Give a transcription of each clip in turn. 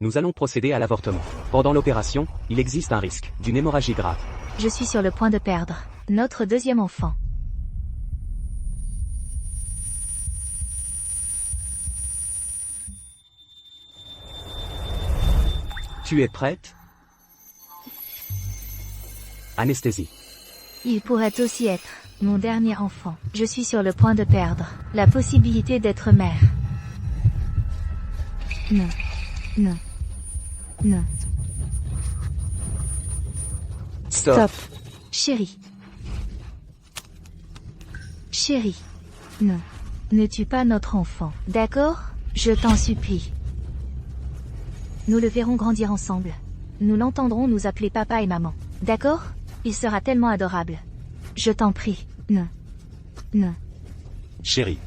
Nous allons procéder à l'avortement. Pendant l'opération, il existe un risque d'une hémorragie grave. Je suis sur le point de perdre notre deuxième enfant. Tu es prête? Anesthésie. Il pourrait aussi être mon dernier enfant. Je suis sur le point de perdre la possibilité d'être mère. Non. Non. Non. Stop. Chérie. Chérie. Non. Ne tue pas notre enfant. D'accord? Je t'en supplie. Nous le verrons grandir ensemble. Nous l'entendrons nous appeler papa et maman. D'accord? Il sera tellement adorable. Je t'en prie. Non. Non. Chérie,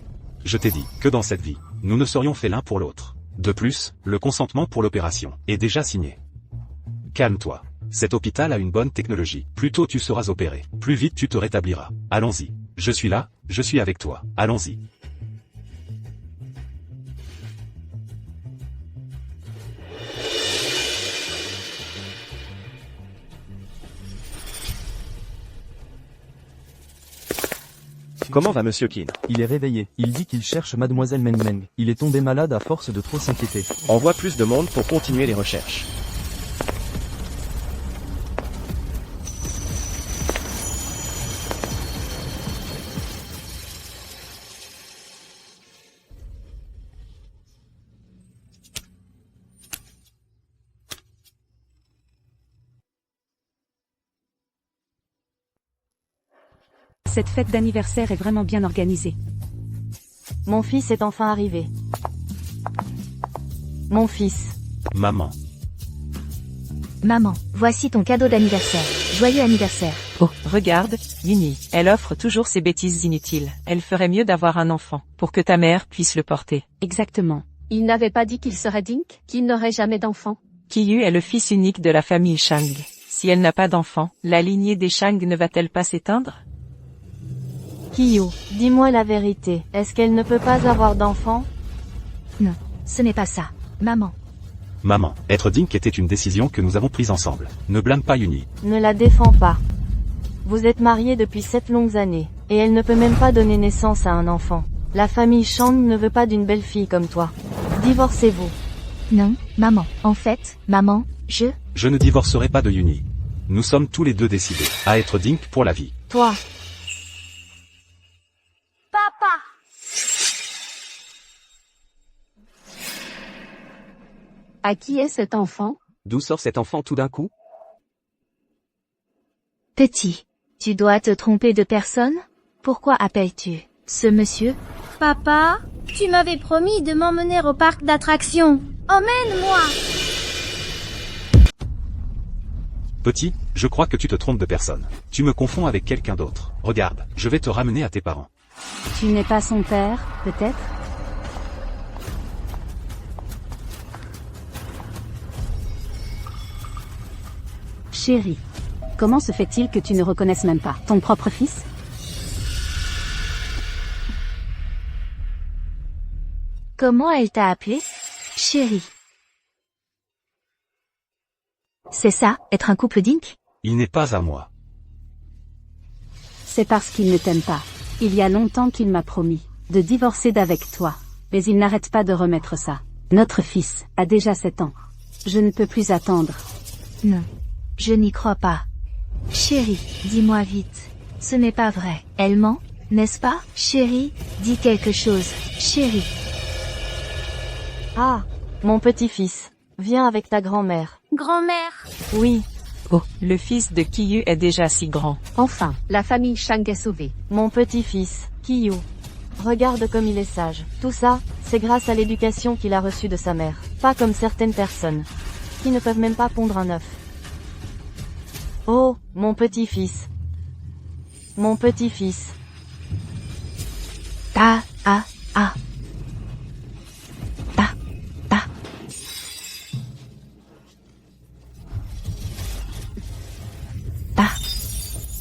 je t'ai dit que dans cette vie, nous ne serions faits l'un pour l'autre. De plus, le consentement pour l'opération est déjà signé. Calme-toi. Cet hôpital a une bonne technologie. Plus tôt tu seras opéré, plus vite tu te rétabliras. Allons-y. Je suis là, je suis avec toi. Allons-y. Comment va Monsieur Keane? Il est réveillé. Il dit qu'il cherche Mademoiselle Meng Meng. Il est tombé malade à force de trop s'inquiéter. Envoie plus de monde pour continuer les recherches. Cette fête d'anniversaire est vraiment bien organisée. Mon fils est enfin arrivé. Mon fils. Maman. Maman, voici ton cadeau d'anniversaire. Joyeux anniversaire. Oh, regarde, Yuni, elle offre toujours ses bêtises inutiles. Elle ferait mieux d'avoir un enfant, pour que ta mère puisse le porter. Exactement. Il n'avait pas dit qu'il serait Dink, qu'il n'aurait jamais d'enfant. Kiyu est le fils unique de la famille Shang. Si elle n'a pas d'enfant, la lignée des Shang ne va-t-elle pas s'éteindre? Kiyu, dis-moi la vérité. Est-ce qu'elle ne peut pas avoir d'enfant? Non, ce n'est pas ça. Maman. Maman, être Dink était une décision que nous avons prise ensemble. Ne blâme pas Yuni. Ne la défends pas. Vous êtes mariés depuis 7 longues années, et elle ne peut même pas donner naissance à un enfant. La famille Shang ne veut pas d'une belle fille comme toi. Divorcez-vous. Non, maman. En fait, maman, Je ne divorcerai pas de Yuni. Nous sommes tous les deux décidés à être Dink pour la vie. Toi. Papa! À qui est cet enfant? D'où sort cet enfant tout d'un coup? Petit. Tu dois te tromper de personne? Pourquoi appelles-tu ce monsieur? Papa, tu m'avais promis de m'emmener au parc d'attractions. Emmène-moi! Petit, je crois que tu te trompes de personne. Tu me confonds avec quelqu'un d'autre. Regarde, je vais te ramener à tes parents. Tu n'es pas son père, peut-être? Chérie, comment se fait-il que tu ne reconnaisses même pas ton propre fils? Comment elle t'a appelé? Chérie. C'est ça, être un couple Dink? Il n'est pas à moi. C'est parce qu'il ne t'aime pas. Il y a longtemps qu'il m'a promis de divorcer d'avec toi. Mais il n'arrête pas de remettre ça. Notre fils a déjà 7 ans. Je ne peux plus attendre. Non. Je n'y crois pas. Chérie, dis-moi vite. Ce n'est pas vrai. Elle ment, n'est-ce pas? Chérie, dis quelque chose. Chérie. Ah, mon petit-fils. Viens avec ta grand-mère. Grand-mère. Oui. Oh, le fils de Kiyu est déjà si grand. Enfin, la famille Shang est sauvée. Mon petit-fils, Kiyu. Regarde comme il est sage. Tout ça, c'est grâce à l'éducation qu'il a reçue de sa mère. Pas comme certaines personnes, qui ne peuvent même pas pondre un œuf. Oh, mon petit-fils. Mon petit-fils. Ta.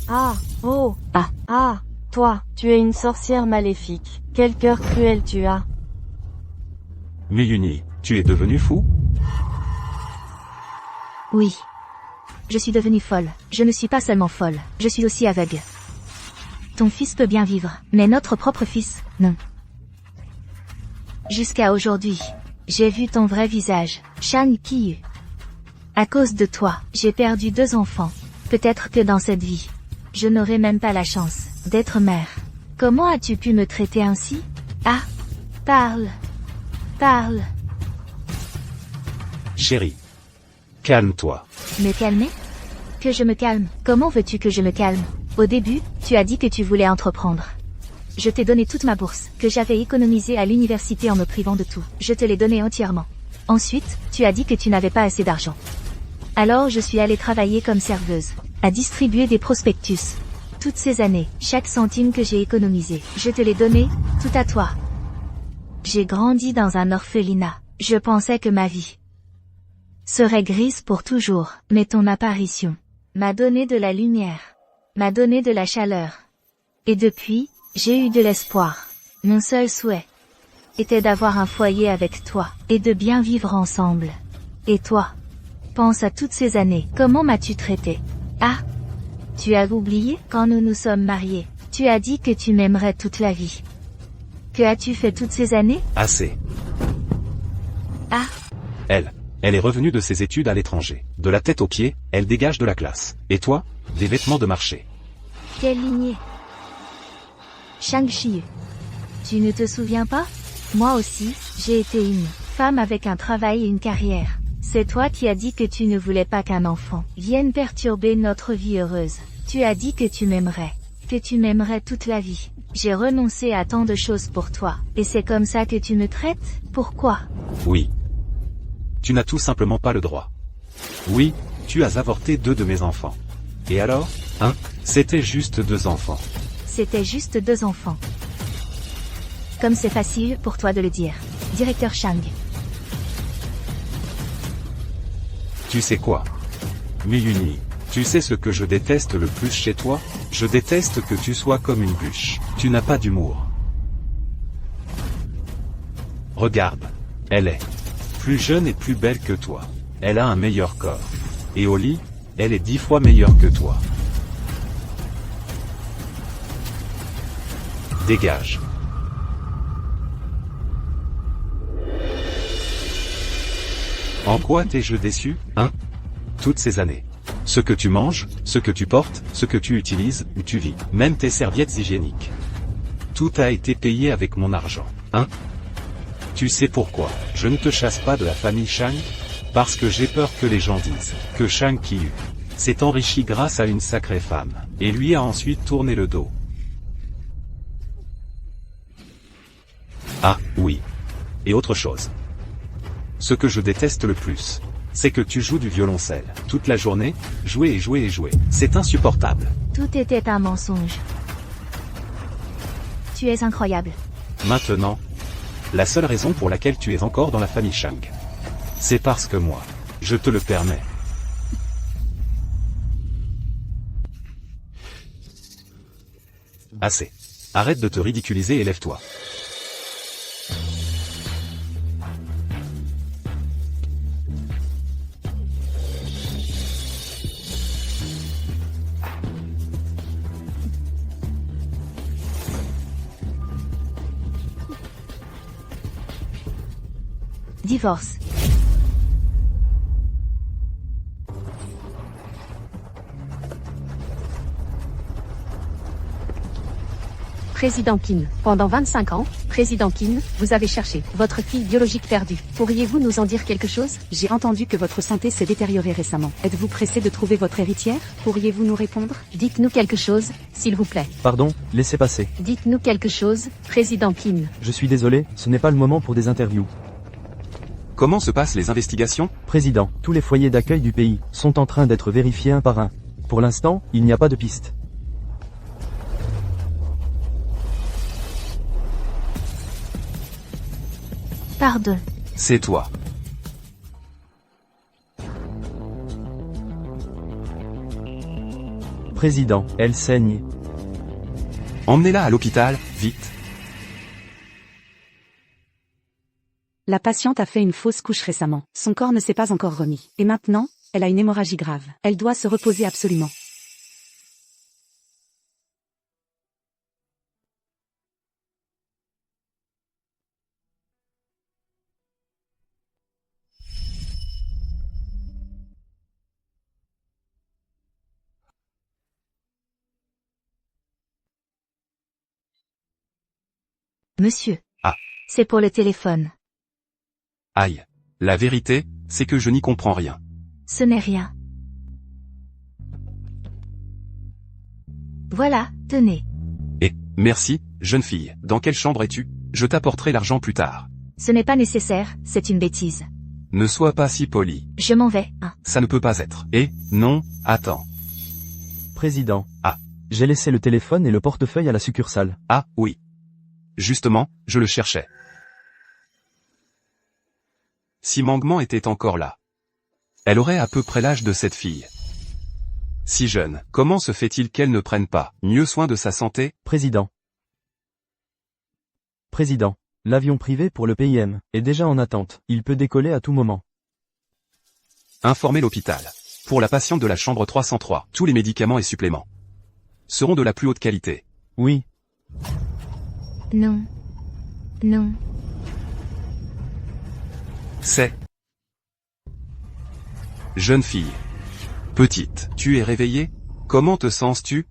Ah, oh, ah, toi, tu es une sorcière maléfique. Quel cœur cruel tu as. Mais Yuni, tu es devenu fou? Oui. Je suis devenue folle. Je ne suis pas seulement folle, je suis aussi aveugle. Ton fils peut bien vivre, mais notre propre fils, non. Jusqu'à aujourd'hui, j'ai vu ton vrai visage, Shang Qiyu. À cause de toi, j'ai perdu 2 enfants. Peut-être que dans cette vie, je n'aurai même pas la chance d'être mère. Comment as-tu pu me traiter ainsi? Ah, parle. Parle. Chérie. Calme-toi. Me calmer? Que je me calme? Comment veux-tu que je me calme? Au début, tu as dit que tu voulais entreprendre. Je t'ai donné toute ma bourse, que j'avais économisée à l'université en me privant de tout. Je te l'ai donnée entièrement. Ensuite, tu as dit que tu n'avais pas assez d'argent. Alors je suis allée travailler comme serveuse, à distribuer des prospectus. Toutes ces années, chaque centime que j'ai économisé, je te l'ai donné, tout à toi. J'ai grandi dans un orphelinat. Je pensais que ma vie serait grise pour toujours, mais ton apparition m'a donné de la lumière, m'a donné de la chaleur. Et depuis, j'ai eu de l'espoir. Mon seul souhait était d'avoir un foyer avec toi, et de bien vivre ensemble. Et toi? Pense à toutes ces années, comment m'as-tu traité? Ah! Tu as oublié, quand nous nous sommes mariés, tu as dit que tu m'aimerais toute la vie. Que as-tu fait toutes ces années? Assez. Ah! Elle est revenue de ses études à l'étranger. De la tête aux pieds, elle dégage de la classe. Et toi? Des vêtements de marché. Quelle lignée? Shang Qiyu. Tu ne te souviens pas? Moi aussi, j'ai été une femme avec un travail et une carrière. C'est toi qui as dit que tu ne voulais pas qu'un enfant vienne perturber notre vie heureuse. Tu as dit que tu m'aimerais toute la vie. J'ai renoncé à tant de choses pour toi. Et c'est comme ça que tu me traites? Pourquoi? Oui. Tu n'as tout simplement pas le droit. Oui, tu as avorté 2 de mes enfants. Et alors? C'était juste 2 enfants. C'était juste 2 enfants. Comme c'est facile pour toi de le dire. Directeur Shang. Tu sais quoi? Mi-Uni, tu sais ce que je déteste le plus chez toi? Je déteste que tu sois comme une bûche. Tu n'as pas d'humour. Regarde. Elle est plus jeune et plus belle que toi. Elle a un meilleur corps. Et au lit, elle est 10 fois meilleure que toi. Dégage. En quoi t'es-je déçu, Toutes ces années. Ce que tu manges, ce que tu portes, ce que tu utilises, où tu vis, même tes serviettes hygiéniques. Tout a été payé avec mon argent, Tu sais pourquoi je ne te chasse pas de la famille Shang? Parce que j'ai peur que les gens disent que Shang Qiyu s'est enrichi grâce à une sacrée femme, et lui a ensuite tourné le dos. Ah, oui. Et autre chose. Ce que je déteste le plus, c'est que tu joues du violoncelle toute la journée, jouer et jouer et jouer. C'est insupportable. Tout était un mensonge. Tu es incroyable. Maintenant, la seule raison pour laquelle tu es encore dans la famille Shang, c'est parce que moi, je te le permets. Assez. Arrête de te ridiculiser et lève-toi. Divorce. Président Qin, pendant 25 ans, Président Qin, vous avez cherché votre fille biologique perdue. Pourriez-vous nous en dire quelque chose? J'ai entendu que votre santé s'est détériorée récemment. Êtes-vous pressé de trouver votre héritière? Pourriez-vous nous répondre? Dites-nous quelque chose, s'il vous plaît. Pardon, laissez passer. Dites-nous quelque chose, Président Qin. Je suis désolé, ce n'est pas le moment pour des interviews. Comment se passent les investigations? Président, tous les foyers d'accueil du pays sont en train d'être vérifiés un par un. Pour l'instant, il n'y a pas de piste. Pardon. C'est toi. Président, elle saigne. Emmenez-la à l'hôpital, vite. La patiente a fait une fausse couche récemment. Son corps ne s'est pas encore remis. Et maintenant, Elle a une hémorragie grave. Elle doit se reposer absolument. Monsieur. Ah. C'est pour le téléphone. Aïe. La vérité, c'est que je n'y comprends rien. Ce n'est rien. Voilà, tenez. Merci, jeune fille. Dans quelle chambre es-tu? Je t'apporterai l'argent plus tard. Ce n'est pas nécessaire, c'est une bêtise. Ne sois pas si poli. Je m'en vais, hein. Ça ne peut pas être. Non, attends. Président. Ah. J'ai laissé le téléphone et le portefeuille à la succursale. Ah, oui. Justement, je le cherchais. Si Mangman était encore là. Elle aurait à peu près l'âge de cette fille. Si jeune, comment se fait-il qu'elle ne prenne pas mieux soin de sa santé? Président. Président. L'avion privé pour le PIM est déjà en attente. Il peut décoller à tout moment. Informez l'hôpital. Pour la patiente de la chambre 303, tous les médicaments et suppléments seront de la plus haute qualité. Oui. Non. Non. C'est... Jeune fille. Petite, tu es réveillée? Comment te sens-tu?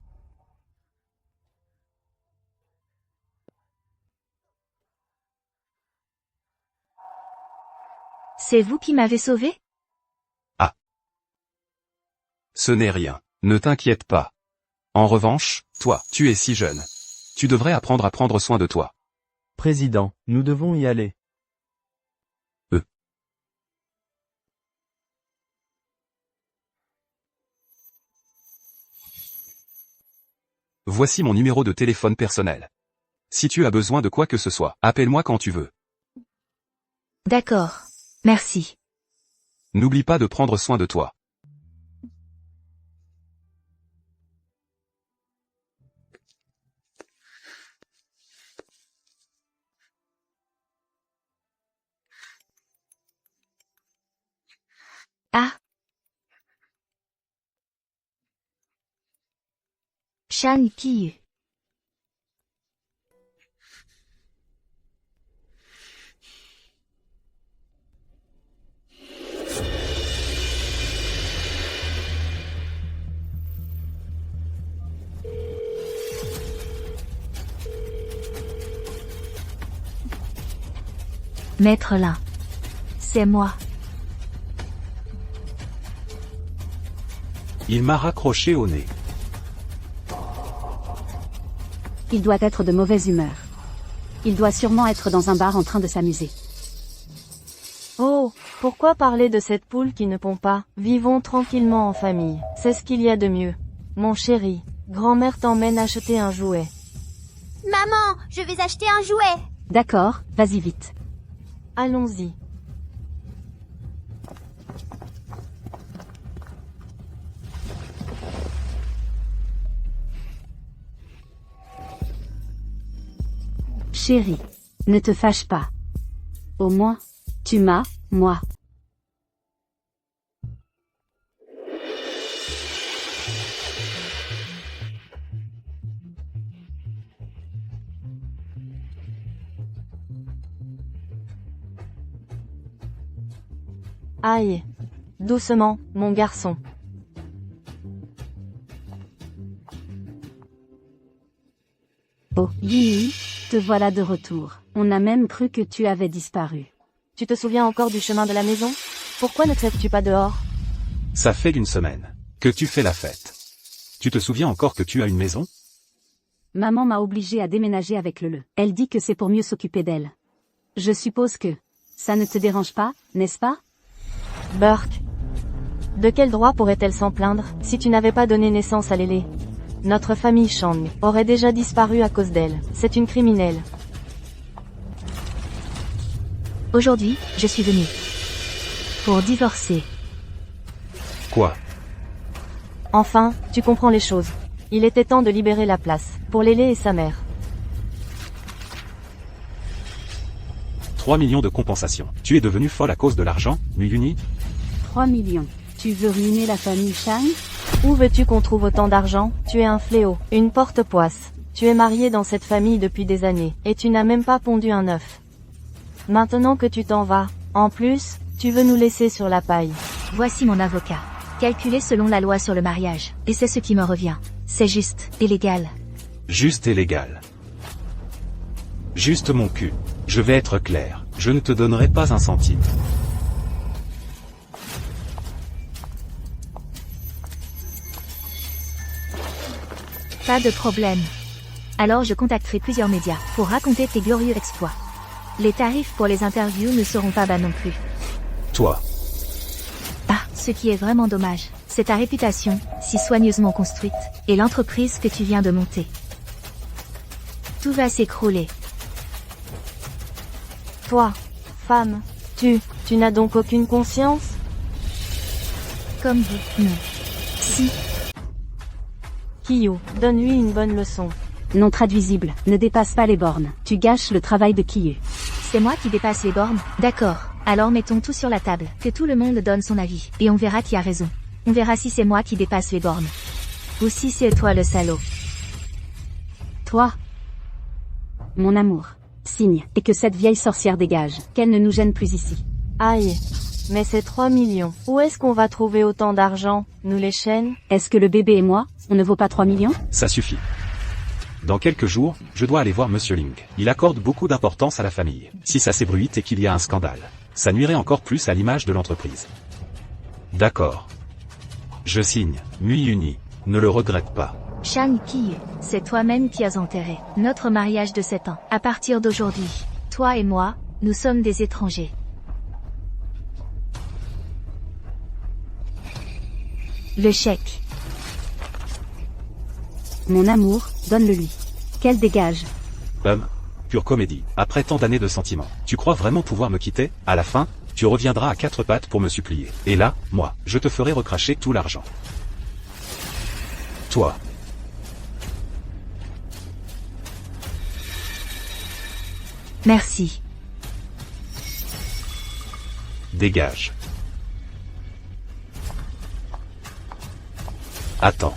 C'est vous qui m'avez sauvé? Ah. Ce n'est rien. Ne t'inquiète pas. En revanche, toi, tu es si jeune. Tu devrais apprendre à prendre soin de toi. Président, nous devons y aller. Voici mon numéro de téléphone personnel. Si tu as besoin de quoi que ce soit, appelle-moi quand tu veux. D'accord. Merci. N'oublie pas de prendre soin de toi. Ah. Shan Kiyu. Maître Lin. C'est moi. Il m'a raccroché au nez. Il doit être de mauvaise humeur. Il doit sûrement être dans un bar en train de s'amuser. Oh, pourquoi parler de cette poule qui ne pond pas? Vivons tranquillement en famille, c'est ce qu'il y a de mieux. Mon chéri, grand-mère t'emmène acheter un jouet. Maman, je vais acheter un jouet. D'accord, vas-y vite. Allons-y. Chérie, ne te fâche pas. Au moins, tu m'as, moi. Aïe. Doucement, mon garçon. Oh, Yui, te voilà de retour. On a même cru que tu avais disparu. Tu te souviens encore du chemin de la maison? Pourquoi ne crèves-tu pas dehors? Ça fait une semaine que tu fais la fête. Tu te souviens encore que tu as une maison? Maman m'a obligée à déménager avec le. Elle dit que c'est pour mieux s'occuper d'elle. Je suppose que ça ne te dérange pas, n'est-ce pas? Burke. De quel droit pourrait-elle s'en plaindre, si tu n'avais pas donné naissance à Lélé? Notre famille Chang aurait déjà disparu à cause d'elle. C'est une criminelle. Aujourd'hui, je suis venue pour divorcer. Quoi? Enfin, tu comprends les choses. Il était temps de libérer la place, pour Lélé et sa mère. 3 millions de compensation. Tu es devenue folle à cause de l'argent, Muyuni? 3 millions. Tu veux ruiner la famille Shang? Où veux-tu qu'on trouve autant d'argent? Tu es un fléau, une porte-poisse. Tu es marié dans cette famille depuis des années, et tu n'as même pas pondu un œuf. Maintenant que tu t'en vas, en plus, tu veux nous laisser sur la paille. Voici mon avocat. Calculé selon la loi sur le mariage. Et c'est ce qui me revient. C'est juste et légal. Juste et légal. Juste mon cul. Je vais être clair, je ne te donnerai pas un centime. Pas de problème. Alors je contacterai plusieurs médias pour raconter tes glorieux exploits. Les tarifs pour les interviews ne seront pas bas non plus. Toi. Ah, ce qui est vraiment dommage, c'est ta réputation, si soigneusement construite, et l'entreprise que tu viens de monter. Tout va s'écrouler. Toi, femme, tu n'as donc aucune conscience? Comme vous, non. Si. Kiyu, donne-lui une bonne leçon. Non traduisible, ne dépasse pas les bornes. Tu gâches le travail de Kiyu. C'est moi qui dépasse les bornes? D'accord. Alors mettons tout sur la table, que tout le monde donne son avis, et on verra qui a raison. On verra si c'est moi qui dépasse les bornes. Ou si c'est toi le salaud. Toi. Mon amour. Signe, et que cette vieille sorcière dégage, qu'elle ne nous gêne plus ici. Aïe. Mais c'est 3 millions. Où est-ce qu'on va trouver autant d'argent? Nous les chaînes? Est-ce que le bébé et moi, on ne vaut pas 3 millions? Ça suffit. Dans quelques jours, je dois aller voir Monsieur Ling. Il accorde beaucoup d'importance à la famille. Si ça s'ébruite et qu'il y a un scandale, ça nuirait encore plus à l'image de l'entreprise. D'accord. Je signe, Mui Uni. Ne le regrette pas. Shang Kiyu, c'est toi-même qui as enterré notre mariage de 7 ans. À partir d'aujourd'hui, toi et moi, nous sommes des étrangers. Le chèque. Mon amour, donne-le-lui. Qu'elle dégage. Pure comédie. Après tant d'années de sentiments, tu crois vraiment pouvoir me quitter? À la fin, tu reviendras à 4 pattes pour me supplier. Et là, moi, je te ferai recracher tout l'argent. Toi. Merci. Dégage. Attends.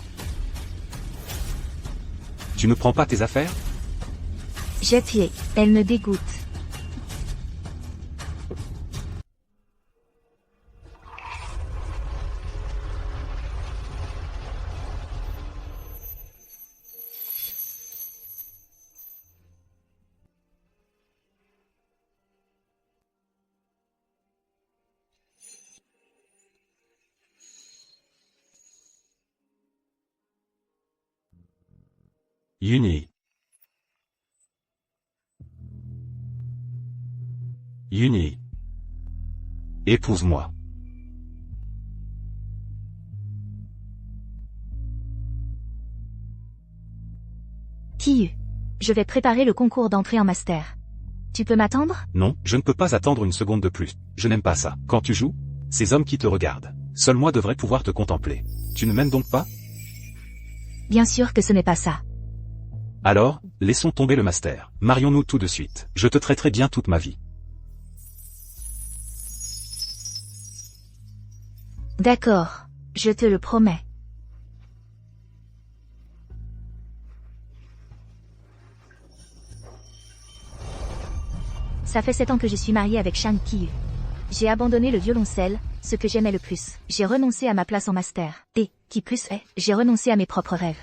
Tu ne prends pas tes affaires? Jette-les, elle me dégoûte. Uni. Uni. Épouse-moi. Kiyu. Je vais préparer le concours d'entrée en master. Tu peux m'attendre? Non, je ne peux pas attendre une seconde de plus. Je n'aime pas ça. Quand tu joues, ces hommes qui te regardent. Seul moi devrais pouvoir te contempler. Tu ne m'aimes donc pas? Bien sûr que ce n'est pas ça. Alors, laissons tomber le master. Marions-nous tout de suite. Je te traiterai bien toute ma vie. D'accord. Je te le promets. Ça fait 7 ans que je suis mariée avec Shang Kiyu. J'ai abandonné le violoncelle, ce que j'aimais le plus. J'ai renoncé à ma place en master. Et, qui plus est, j'ai renoncé à mes propres rêves.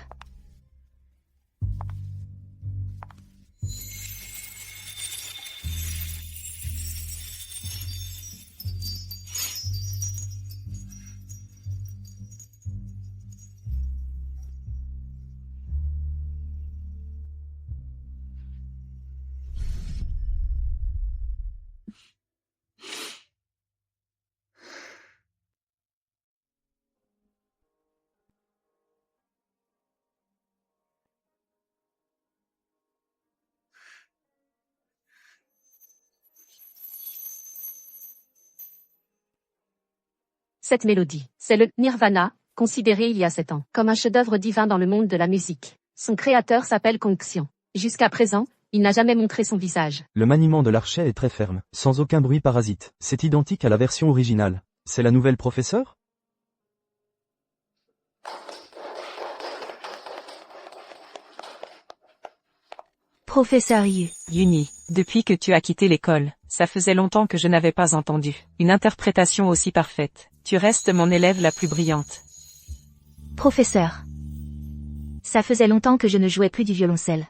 Cette mélodie, c'est le Nirvana, considéré il y a 7 ans comme un chef-d'œuvre divin dans le monde de la musique. Son créateur s'appelle Kong Xion. Jusqu'à présent, il n'a jamais montré son visage. Le maniement de l'archet est très ferme, sans aucun bruit parasite. C'est identique à la version originale. C'est la nouvelle professeure? Professeur Yu. Yuni, depuis que tu as quitté l'école, ça faisait longtemps que je n'avais pas entendu une interprétation aussi parfaite. Tu restes mon élève la plus brillante. Professeur. Ça faisait longtemps que je ne jouais plus du violoncelle.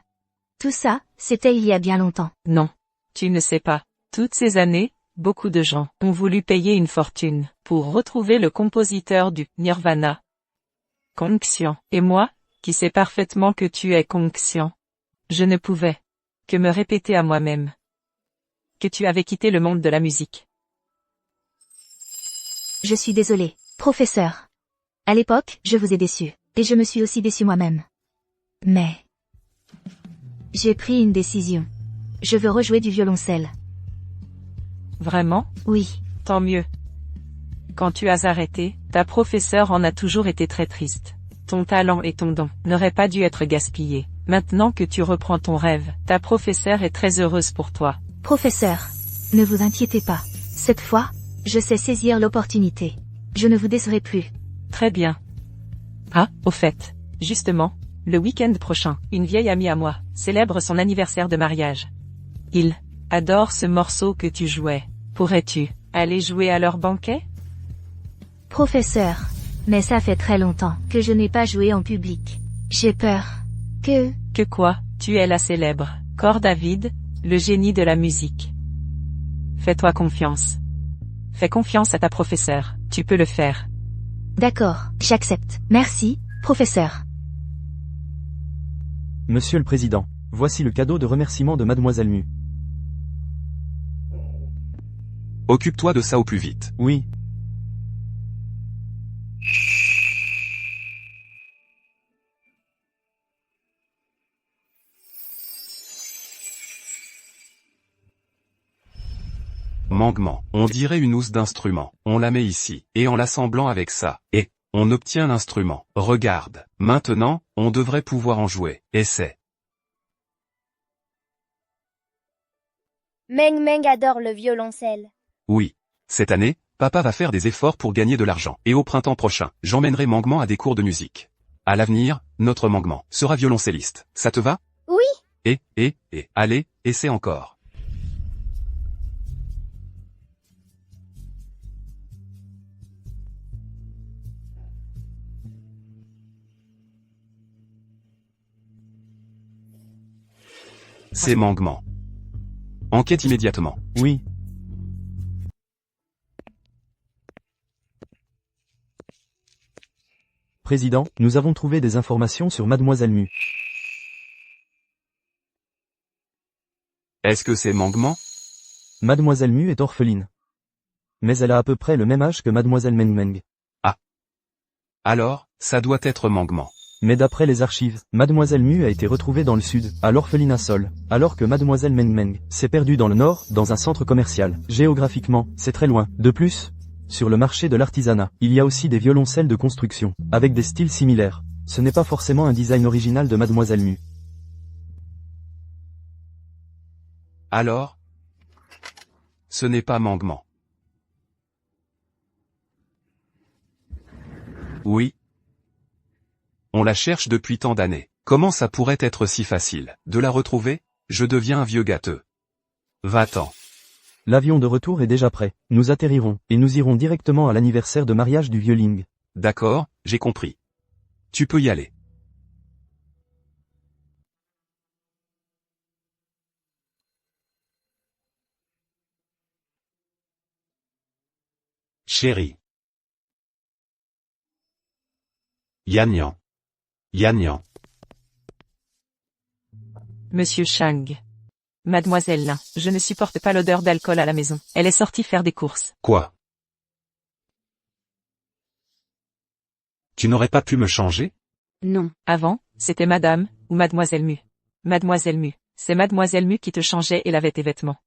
Tout ça, c'était il y a bien longtemps. Non. Tu ne sais pas. Toutes ces années, beaucoup de gens ont voulu payer une fortune pour retrouver le compositeur du Nirvana. Kongxian. Et moi, qui sais parfaitement que tu es Kongxian, je ne pouvais que me répéter à moi-même que tu avais quitté le monde de la musique. Je suis désolé, professeur. À l'époque, je vous ai déçu, et je me suis aussi déçu moi-même. Mais j'ai pris une décision. Je veux rejouer du violoncelle. Vraiment? Oui. Tant mieux. Quand tu as arrêté, ta professeure en a toujours été très triste. Ton talent et ton don n'auraient pas dû être gaspillés. Maintenant que tu reprends ton rêve, ta professeure est très heureuse pour toi. Professeur, ne vous inquiétez pas. Cette fois, je sais saisir l'opportunité. Je ne vous décerai plus. Très bien. Ah, au fait, justement, le week-end prochain, une vieille amie à moi célèbre son anniversaire de mariage. Il adore ce morceau que tu jouais. Pourrais-tu aller jouer à leur banquet? Professeur, mais ça fait très longtemps que je n'ai pas joué en public. J'ai peur que... Que quoi? Tu es la célèbre Cor David, le génie de la musique. Fais-toi confiance. Fais confiance à ta professeure, tu peux le faire. D'accord, j'accepte. Merci, professeur. Monsieur le Président, voici le cadeau de remerciement de Mademoiselle Mu. Occupe-toi de ça au plus vite. Oui. Manguement. On dirait une housse d'instrument. On la met ici, et en l'assemblant avec ça, et on obtient l'instrument. Regarde. Maintenant, on devrait pouvoir en jouer. Essaie. Meng Meng adore le violoncelle. Oui. Cette année, papa va faire des efforts pour gagner de l'argent. Et au printemps prochain, j'emmènerai Manguement à des cours de musique. À l'avenir, notre Manguement sera violoncelliste. Ça te va? Oui. Et, allez, essaie encore. C'est Manguement. Enquête immédiatement. Oui. Président, nous avons trouvé des informations sur Mademoiselle Mu. Est-ce que c'est Manguement? Mademoiselle Mu est orpheline. Mais elle a à peu près le même âge que Mademoiselle Meng Meng. Ah. Alors, ça doit être Manguement. Mais d'après les archives, Mademoiselle Mu a été retrouvée dans le sud, à l'orphelinat Sol, alors que Mademoiselle Meng Meng s'est perdue dans le nord, dans un centre commercial. Géographiquement, c'est très loin. De plus, sur le marché de l'artisanat, il y a aussi des violoncelles de construction, avec des styles similaires. Ce n'est pas forcément un design original de Mademoiselle Mu. Alors? Ce n'est pas Manguement. Oui. On la cherche depuis tant d'années. Comment ça pourrait être si facile de la retrouver? Je deviens un vieux gâteux. Va-t'en. L'avion de retour est déjà prêt. Nous atterrirons, et nous irons directement à l'anniversaire de mariage du vieux Ling. D'accord, j'ai compris. Tu peux y aller. Chérie. Yanyan. Yanyan. Monsieur Chang. Mademoiselle Lin, je ne supporte pas l'odeur d'alcool à la maison. Elle est sortie faire des courses. Quoi? Tu n'aurais pas pu me changer? Non. Avant, c'était Madame, ou Mademoiselle Mu. Mademoiselle Mu. C'est Mademoiselle Mu qui te changeait et lavait tes vêtements.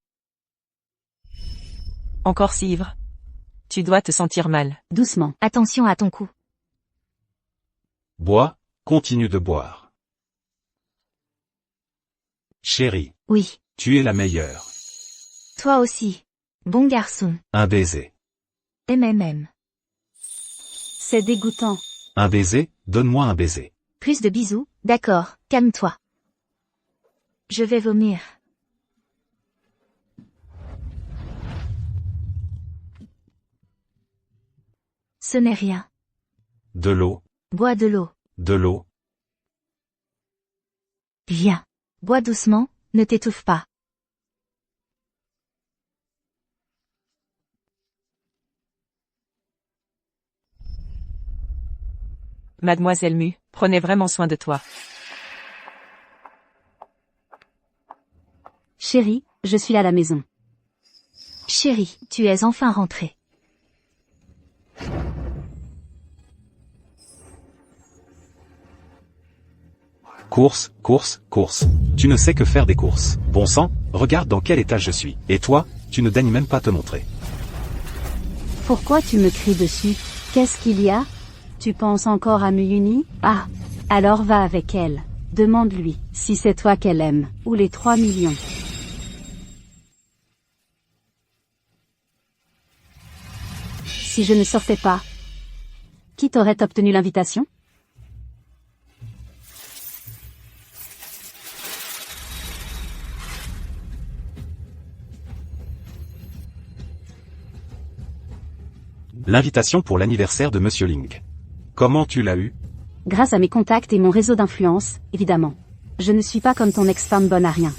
Encore si ivre. Tu dois te sentir mal. Doucement. Attention à ton cou. Bois, continue de boire. Chérie. Oui. Tu es la meilleure. Toi aussi. Bon garçon. Un baiser. MMM. C'est dégoûtant. Un baiser, donne-moi un baiser. Plus de bisous, d'accord, calme-toi. Je vais vomir. Ce n'est rien. De l'eau, Bois de l'eau. de l'eau. Viens. Bois doucement, ne t'étouffe pas. Mademoiselle Mu, prenez vraiment soin de toi. Chérie, je suis à la maison. Chérie, tu es enfin rentrée. Course, course, course. Tu ne sais que faire des courses. Bon sang, regarde dans quel état je suis. Et toi, tu ne daignes même pas te montrer. Pourquoi tu me cries dessus? Qu'est-ce qu'il y a? Tu penses encore à Muyuni? Ah, alors va avec elle. Demande-lui si c'est toi qu'elle aime, ou les 3 millions. Si je ne sortais pas, qui t'aurait obtenu l'invitation? L'invitation pour l'anniversaire de Monsieur Ling. Comment tu l'as eu? Grâce à mes contacts et mon réseau d'influence, évidemment. Je ne suis pas comme ton ex-femme bonne à rien.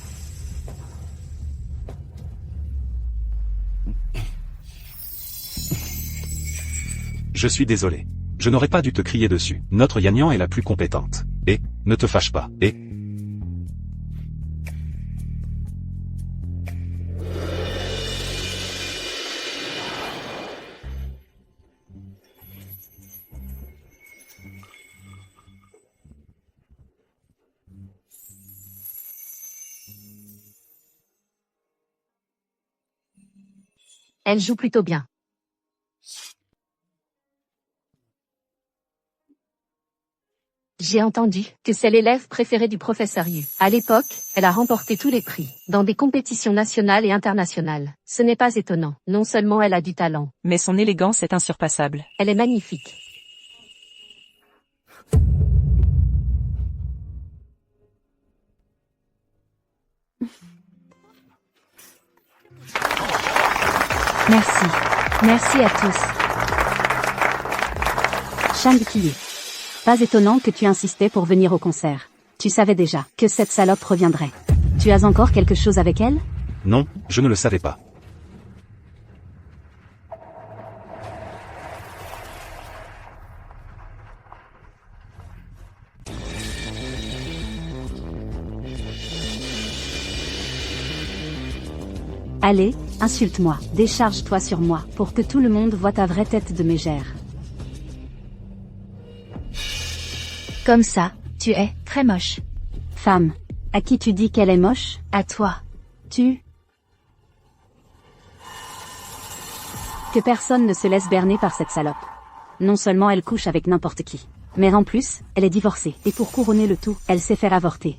Je suis désolé. Je n'aurais pas dû te crier dessus. Notre Yanyan est la plus compétente. Et, ne te fâche pas. Et... Elle joue plutôt bien. J'ai entendu que c'est l'élève préféré du professeur Yu. À l'époque, elle a remporté tous les prix, dans des compétitions nationales et internationales. Ce n'est pas étonnant. Non seulement elle a du talent, Mais son élégance est insurpassable. elle est magnifique. Merci. Merci à tous. Shang Qiyu. Pas étonnant que tu insistais pour venir au concert. Tu savais déjà que cette salope reviendrait. Tu as encore quelque chose avec elle? Non, je ne le savais pas. Allez, insulte-moi, décharge-toi sur moi, pour que tout le monde voit ta vraie tête de mégère. Comme ça, tu es très moche. Femme, à qui tu dis qu'elle est moche? À toi. Tu... Que personne ne se laisse berner par cette salope. Non seulement elle couche avec n'importe qui, mais en plus, elle est divorcée, et pour couronner le tout, elle s'est fait avorter.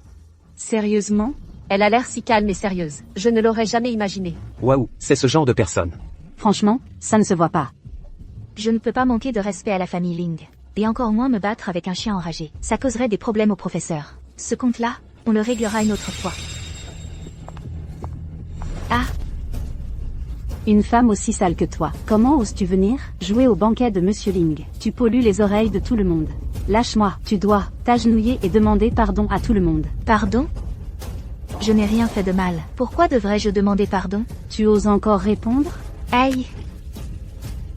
Sérieusement? Elle a l'air si calme et sérieuse. Je ne l'aurais jamais imaginé. Waouh, c'est ce genre de personne. Franchement, ça ne se voit pas. Je ne peux pas manquer de respect à la famille Ling. Et encore moins me battre avec un chien enragé. Ça causerait des problèmes au professeur. Ce compte-là, on le réglera une autre fois. Ah! Une femme aussi sale que toi. Comment oses-tu venir jouer au banquet de Monsieur Ling? Tu pollues les oreilles de tout le monde. Lâche-moi, tu dois t'agenouiller et demander pardon à tout le monde. Pardon? Je n'ai rien fait de mal. Pourquoi devrais-je demander pardon? Tu oses encore répondre? Aïe!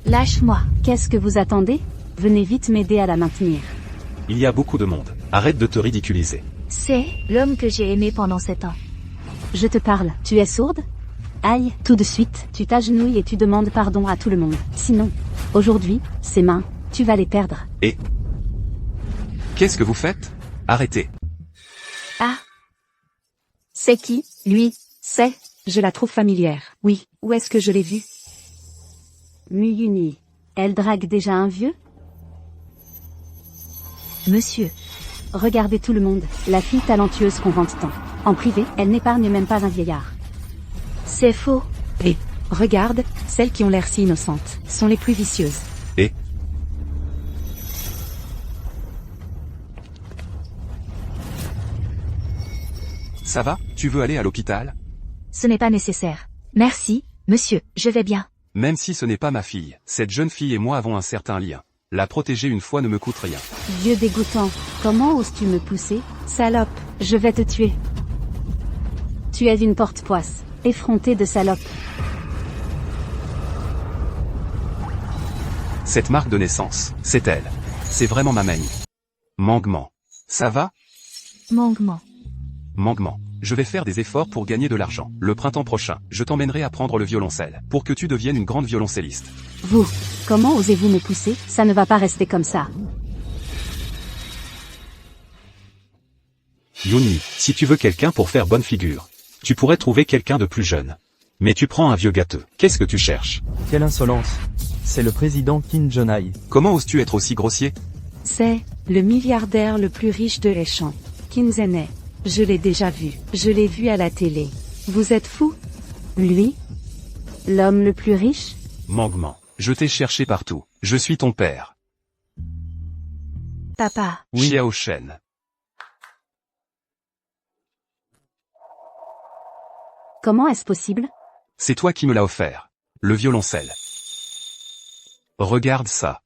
Lâche-moi. Qu'est-ce que vous attendez? Venez vite m'aider à la maintenir. Il y a beaucoup de monde. Arrête de te ridiculiser. C'est l'homme que j'ai aimé pendant 7 ans. Je te parle, tu es sourde? Aïe, tout de suite, tu t'agenouilles et tu demandes pardon à tout le monde. Sinon, aujourd'hui, ces mains, tu vas les perdre. Et... Qu'est-ce que vous faites? Arrêtez. Ah! C'est qui, lui? C'est... Je la trouve familière. Oui, où est-ce que je l'ai vue? Muyuni. Elle drague déjà un vieux? Monsieur. Regardez tout le monde, la fille talentueuse qu'on vante tant. En privé, elle n'épargne même pas un vieillard. C'est faux. Et, regarde, celles qui ont l'air si innocentes, sont les plus vicieuses. Et... Ça va? Tu veux aller à l'hôpital? Ce n'est pas nécessaire. Merci, monsieur, je vais bien. Même si ce n'est pas ma fille, cette jeune fille et moi avons un certain lien. La protéger une fois ne me coûte rien. Vieux dégoûtant, comment oses-tu me pousser? Salope, je vais te tuer. Tu es une porte-poisse, effrontée de salope. Cette marque de naissance, c'est elle. C'est vraiment ma mamie. Mangement. Ça va? Mangement. Mangement. Je vais faire des efforts pour gagner de l'argent. Le printemps prochain, je t'emmènerai apprendre le violoncelle, pour que tu deviennes une grande violoncelliste. Vous, comment osez-vous me pousser? Ça ne va pas rester comme ça. Yuni, si tu veux quelqu'un pour faire bonne figure, tu pourrais trouver quelqu'un de plus jeune. Mais tu prends un vieux gâteux. Qu'est-ce que tu cherches? Quelle insolence. C'est le président Kim Jong-un. Comment oses-tu être aussi grossier? C'est le milliardaire le plus riche de l'échange. Kim Jong-un. Je l'ai déjà vu. Je l'ai vu à la télé. Vous êtes fou? Lui? L'homme le plus riche? Mangement. Je t'ai cherché partout. Je suis ton père. Papa. Oui. Xiao Shen. Comment est-ce possible? C'est toi qui me l'as offert. Le violoncelle. Regarde ça.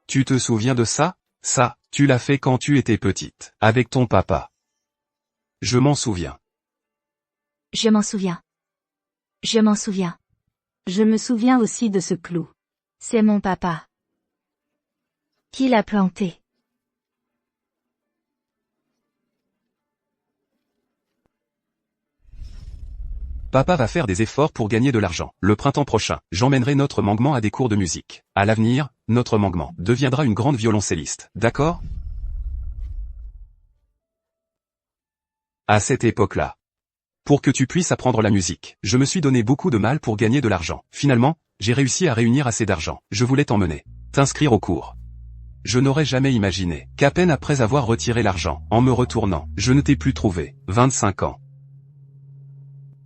Tu te souviens de ça? Ça, tu l'as fait quand tu étais petite, avec ton papa. Je m'en souviens. Je m'en souviens. Je m'en souviens. Je me souviens aussi de ce clou. C'est mon papa. Qui l'a planté? Papa va faire des efforts pour gagner de l'argent. Le printemps prochain, j'emmènerai notre Mangement à des cours de musique. À l'avenir, notre Mangement deviendra une grande violoncelliste, d'accord? À cette époque-là. Pour que tu puisses apprendre la musique, je me suis donné beaucoup de mal pour gagner de l'argent. Finalement, j'ai réussi à réunir assez d'argent. Je voulais t'emmener, t'inscrire au cours. Je n'aurais jamais imaginé qu'à peine après avoir retiré l'argent, en me retournant, je ne t'ai plus trouvé. 25 ans.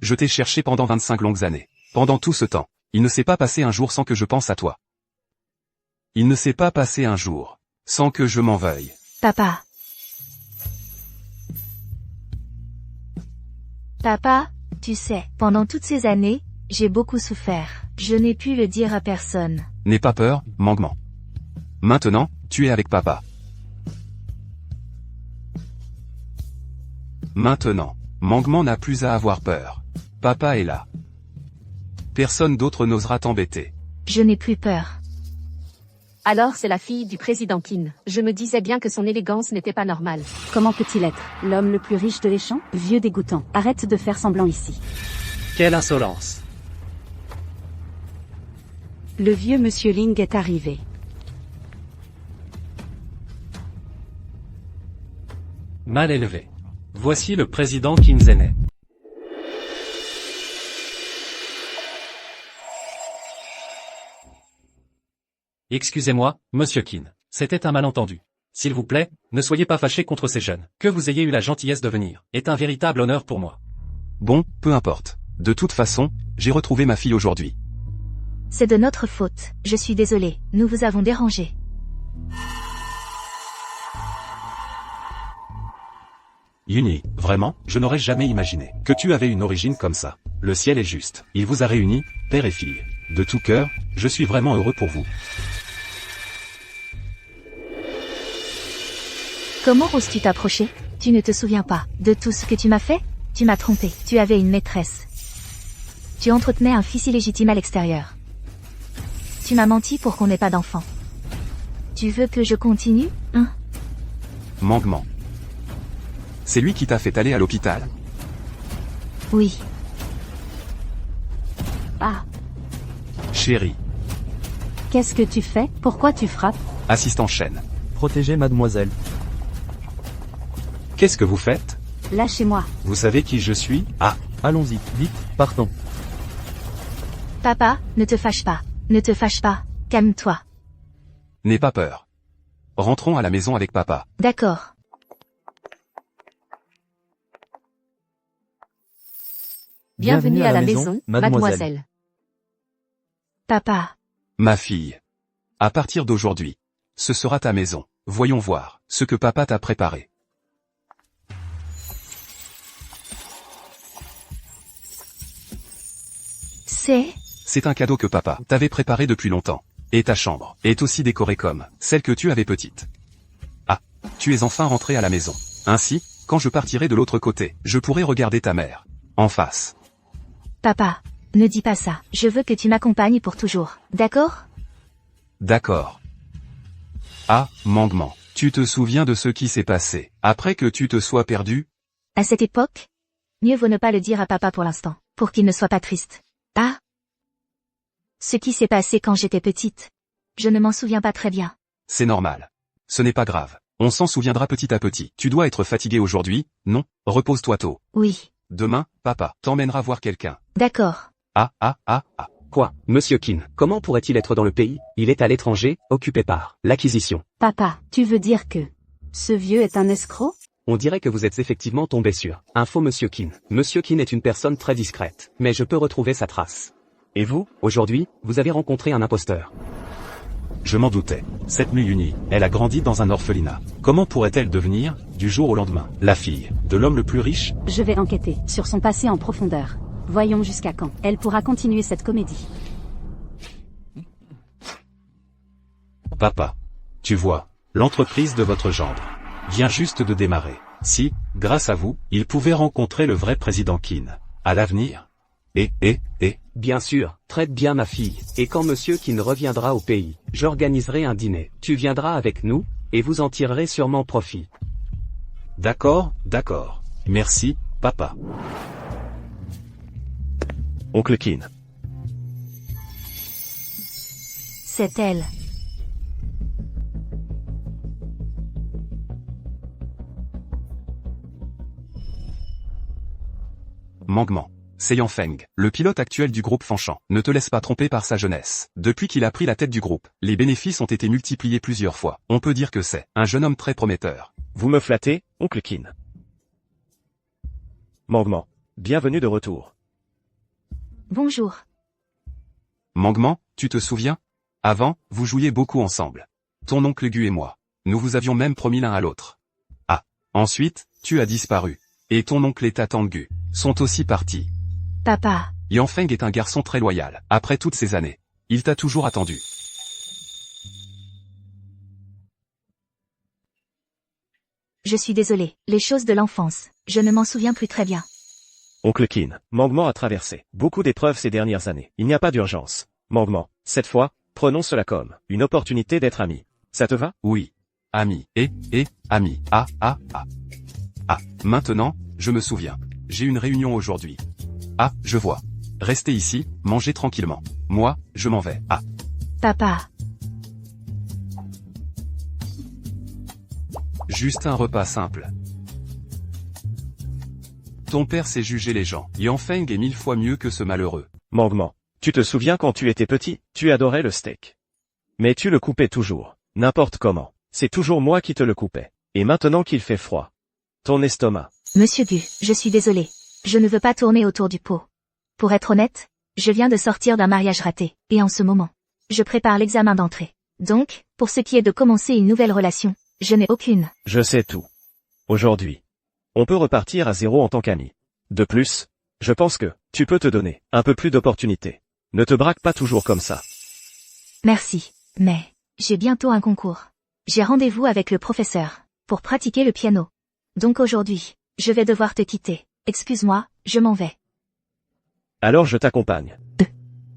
Je t'ai cherché pendant 25 longues années. Pendant tout ce temps, il ne s'est pas passé un jour sans que je pense à toi. Il ne s'est pas passé un jour sans que je m'en veuille. Papa. Papa, tu sais, pendant toutes ces années, j'ai beaucoup souffert. Je n'ai pu le dire à personne. N'aie pas peur, Mangement. Maintenant, tu es avec papa. Maintenant, Mangement n'a plus à avoir peur. Papa est là. Personne d'autre n'osera t'embêter. Je n'ai plus peur. Alors c'est la fille du président Kim. Je me disais bien que son élégance n'était pas normale. Comment peut-il être l'homme le plus riche de l'échange? Vieux dégoûtant. Arrête de faire semblant ici. Quelle insolence. Le vieux monsieur Ling est arrivé. Mal élevé. Voici le président Kim Jong-un. Excusez-moi, monsieur Kim. C'était un malentendu. S'il vous plaît, ne soyez pas fâché contre ces jeunes. Que vous ayez eu la gentillesse de venir est un véritable honneur pour moi. Bon, peu importe. De toute façon, j'ai retrouvé ma fille aujourd'hui. C'est de notre faute. Je suis désolée, nous vous avons dérangé. Yuni, vraiment, je n'aurais jamais imaginé que tu avais une origine comme ça. Le ciel est juste. Il vous a réunis, père et fille. De tout cœur, je suis vraiment heureux pour vous. Comment oses-tu t'approcher? Tu ne te souviens pas de tout ce que tu m'as fait? Tu m'as trompé. Tu avais une maîtresse. Tu entretenais un fils illégitime à l'extérieur. Tu m'as menti pour qu'on n'ait pas d'enfant. Tu veux que je continue, hein? Mangement. C'est lui qui t'a fait aller à l'hôpital. Oui. Ah, Chérie. qu'est-ce que tu fais? Pourquoi tu frappes? Assistant Shen. Protégez mademoiselle. Qu'est-ce que vous faites? Lâchez-moi. Vous savez qui je suis? Ah, Allons-y, vite, partons. Papa, ne te fâche pas. Ne te fâche pas. Calme-toi. n'aie pas peur. Rentrons à la maison avec papa. D'accord. Bienvenue à la maison, mademoiselle. Papa. Ma fille. À partir d'aujourd'hui, ce sera ta maison. Voyons voir ce que papa t'a préparé. C'est... C'est un cadeau que papa t'avait préparé depuis longtemps. Et ta chambre est aussi décorée comme celle que tu avais petite. Ah, tu es enfin rentré à la maison. Ainsi, quand je partirai de l'autre côté, je pourrai regarder ta mère. En face. Papa, ne dis pas ça. Je veux que tu m'accompagnes pour toujours. D'accord? D'accord. Ah, Mangman, tu te souviens de ce qui s'est passé après que tu te sois perdu? À cette époque? Mieux vaut ne pas le dire à papa pour l'instant, pour qu'il ne soit pas triste. Ah? Ce qui s'est passé quand j'étais petite. Je ne m'en souviens pas très bien. C'est normal. Ce n'est pas grave. On s'en souviendra petit à petit. Tu dois être fatigué aujourd'hui, non? Repose-toi tôt. Oui. Demain, papa t'emmènera voir quelqu'un. D'accord. Ah. Quoi, Monsieur Kin, comment pourrait-il être dans le pays? Il est à l'étranger, occupé par l'acquisition. Papa, tu veux dire que ce vieux est un escroc? On dirait que vous êtes effectivement tombé sur info Monsieur Kin. Monsieur Kin est une personne très discrète, mais je peux retrouver sa trace. Et vous, aujourd'hui, vous avez rencontré un imposteur. Je m'en doutais. Cette Muyuni, elle a grandi dans un orphelinat. Comment pourrait-elle devenir, du jour au lendemain, la fille de l'homme le plus riche? Je vais enquêter sur son passé en profondeur. Voyons jusqu'à quand elle pourra continuer cette comédie. Papa. Tu vois, l'entreprise de votre gendre vient juste de démarrer. Si, grâce à vous, il pouvait rencontrer le vrai président Kin. À l'avenir. Bien sûr, traite bien ma fille, et quand Monsieur Kin reviendra au pays, j'organiserai un dîner. Tu viendras avec nous, et vous en tirerez sûrement profit. D'accord. Merci, papa. Oncle Kin. C'est elle. Mangman. C'est Yang Feng, le pilote actuel du groupe Fanchan. Ne te laisse pas tromper par sa jeunesse. Depuis qu'il a pris la tête du groupe, les bénéfices ont été multipliés plusieurs fois. On peut dire que c'est un jeune homme très prometteur. Vous me flattez, Oncle Kin. Mangman. Bienvenue de retour. Bonjour. Mangman, tu te souviens? Avant, vous jouiez beaucoup ensemble. Ton oncle Gu et moi. Nous vous avions même promis l'un à l'autre. Ah. Ensuite, tu as disparu. Et ton oncle et ta tante Gu sont aussi partis. Papa. Yang Feng est un garçon très loyal. Après toutes ces années, il t'a toujours attendu. Je suis désolée. Les choses de l'enfance. Je ne m'en souviens plus très bien. Oncle Kin. Mangman a traversé beaucoup d'épreuves ces dernières années. Il n'y a pas d'urgence. Mangman. Cette fois, prenons cela comme une opportunité d'être amis. Ça te va? Oui. Amis. Amis. Ah. Maintenant, je me souviens. J'ai une réunion aujourd'hui. Ah, je vois. Restez ici, mangez tranquillement. Moi, je m'en vais. Ah. Papa. Juste un repas simple. Ton père sait juger les gens. Yang Feng est 1000 fois mieux que ce malheureux. Mangman. Tu te souviens quand tu étais petit, tu adorais le steak. Mais tu le coupais toujours. N'importe comment. C'est toujours moi qui te le coupais. Et maintenant qu'il fait froid. Ton estomac. Monsieur Gu, je suis désolée. Je ne veux pas tourner autour du pot. Pour être honnête, je viens de sortir d'un mariage raté, et en ce moment, je prépare l'examen d'entrée. Donc, pour ce qui est de commencer une nouvelle relation, je n'ai aucune. Je sais tout. Aujourd'hui. On peut repartir à zéro en tant qu'amis. De plus, je pense que tu peux te donner un peu plus d'opportunités. Ne te braque pas toujours comme ça. Merci, mais j'ai bientôt un concours. J'ai rendez-vous avec le professeur pour pratiquer le piano. Donc aujourd'hui, je vais devoir te quitter. Excuse-moi, je m'en vais. Alors je t'accompagne.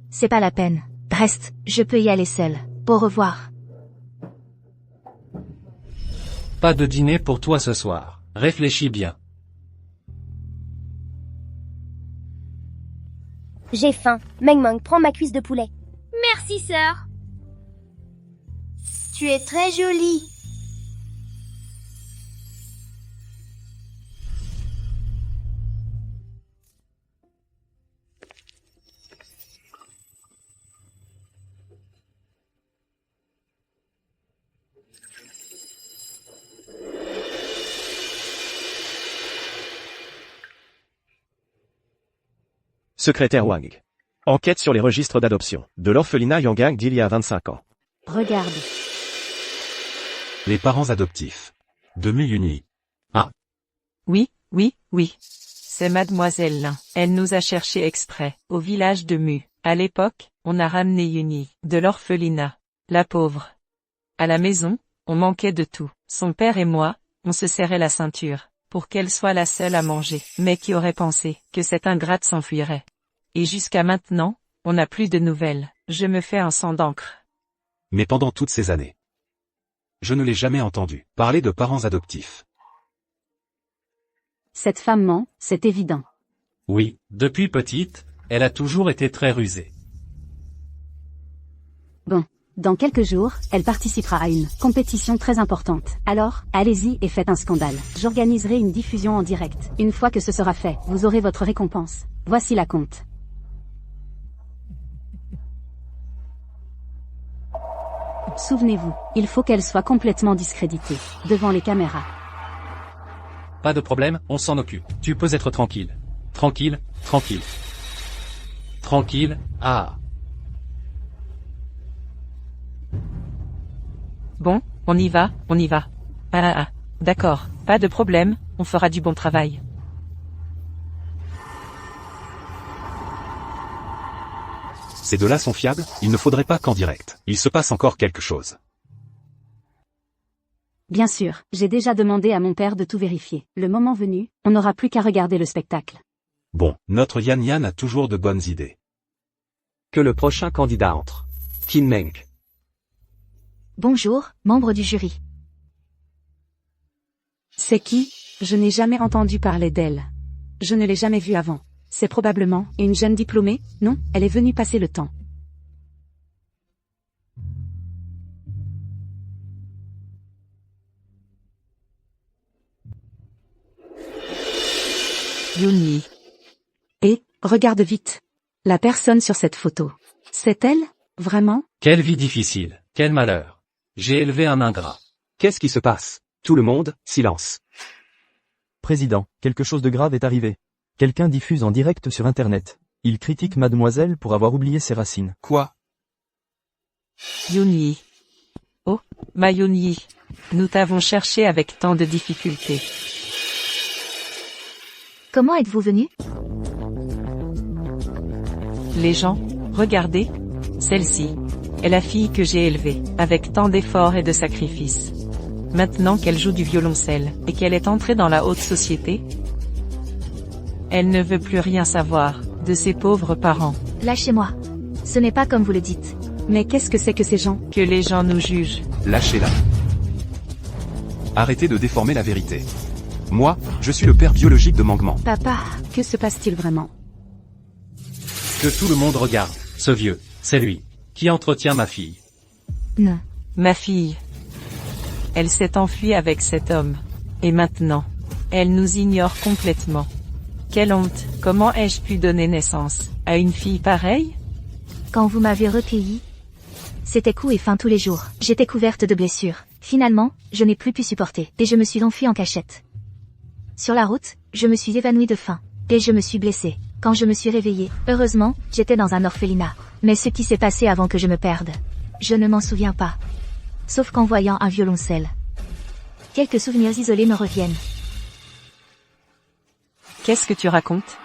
C'est pas la peine. Reste, je peux y aller seule. Au revoir. Pas de dîner pour toi ce soir. Réfléchis bien. J'ai faim. Meng, prends ma cuisse de poulet. Merci, sœur. Tu es très jolie. Secrétaire Wang. Enquête sur les registres d'adoption de l'orphelinat Yanggang d'il y a 25 ans. Regarde. Les parents adoptifs de Muyuni. Ah. Oui. C'est mademoiselle Lin. Elle nous a cherché exprès, au village de Mu. À l'époque, on a ramené Yuni de l'orphelinat. La pauvre. À la maison, on manquait de tout. Son père et moi, on se serrait la ceinture, pour qu'elle soit la seule à manger. Mais qui aurait pensé que cette ingrate s'enfuirait? Et jusqu'à maintenant, on n'a plus de nouvelles. Je me fais un sang d'encre. Mais pendant toutes ces années, je ne l'ai jamais entendu parler de parents adoptifs. Cette femme ment, c'est évident. Oui, depuis petite, elle a toujours été très rusée. Bon, dans quelques jours, elle participera à une compétition très importante. Alors, allez-y et faites un scandale. J'organiserai une diffusion en direct. Une fois que ce sera fait, vous aurez votre récompense. Voici la compte. Souvenez-vous, il faut qu'elle soit complètement discréditée, devant les caméras. Pas de problème, on s'en occupe. Tu peux être tranquille. Tranquille, tranquille. Tranquille, ah. Bon, on y va, on y va. D'accord, pas de problème, on fera du bon travail. Ces deux-là sont fiables, il ne faudrait pas qu'en direct, il se passe encore quelque chose. Bien sûr, j'ai déjà demandé à mon père de tout vérifier. Le moment venu, on n'aura plus qu'à regarder le spectacle. Bon, notre Yan Yan a toujours de bonnes idées. Que le prochain candidat entre. Qin Meng. Bonjour, membre du jury. C'est qui? Je n'ai jamais entendu parler d'elle. Je ne l'ai jamais vue avant. C'est probablement une jeune diplômée, non? Elle est venue passer le temps. Yuni. Et, regarde vite. La personne sur cette photo. C'est elle? Vraiment? Quelle vie difficile, quel malheur. J'ai élevé un ingrat. Qu'est-ce qui se passe? Tout le monde, silence. Président, quelque chose de grave est arrivé. Quelqu'un diffuse en direct sur Internet. Il critique mademoiselle pour avoir oublié ses racines. Quoi? Yuni. Oh, ma Yuni. Nous t'avons cherché avec tant de difficultés. Comment êtes-vous venu? Les gens, regardez. Celle-ci est la fille que j'ai élevée, avec tant d'efforts et de sacrifices. Maintenant qu'elle joue du violoncelle, et qu'elle est entrée dans la haute société, elle ne veut plus rien savoir de ses pauvres parents. Lâchez-moi. Ce n'est pas comme vous le dites. Mais qu'est-ce que c'est que ces gens? Que les gens nous jugent. Lâchez-la. Arrêtez de déformer la vérité. Moi, je suis le père biologique de Mangman. Papa, que se passe-t-il vraiment? Que tout le monde regarde. Ce vieux, c'est lui, qui entretient ma fille. Non. Ma fille. Elle s'est enfuie avec cet homme. Et maintenant, elle nous ignore complètement. Quelle honte, comment ai-je pu donner naissance à une fille pareille? Quand vous m'avez recueillie, c'était coups et faim tous les jours. J'étais couverte de blessures. Finalement, je n'ai plus pu supporter, et je me suis enfuie en cachette. Sur la route, je me suis évanouie de faim, et je me suis blessée. Quand je me suis réveillée, heureusement, j'étais dans un orphelinat. Mais ce qui s'est passé avant que je me perde, je ne m'en souviens pas. Sauf qu'en voyant un violoncelle, quelques souvenirs isolés me reviennent. Qu'est-ce que tu racontes?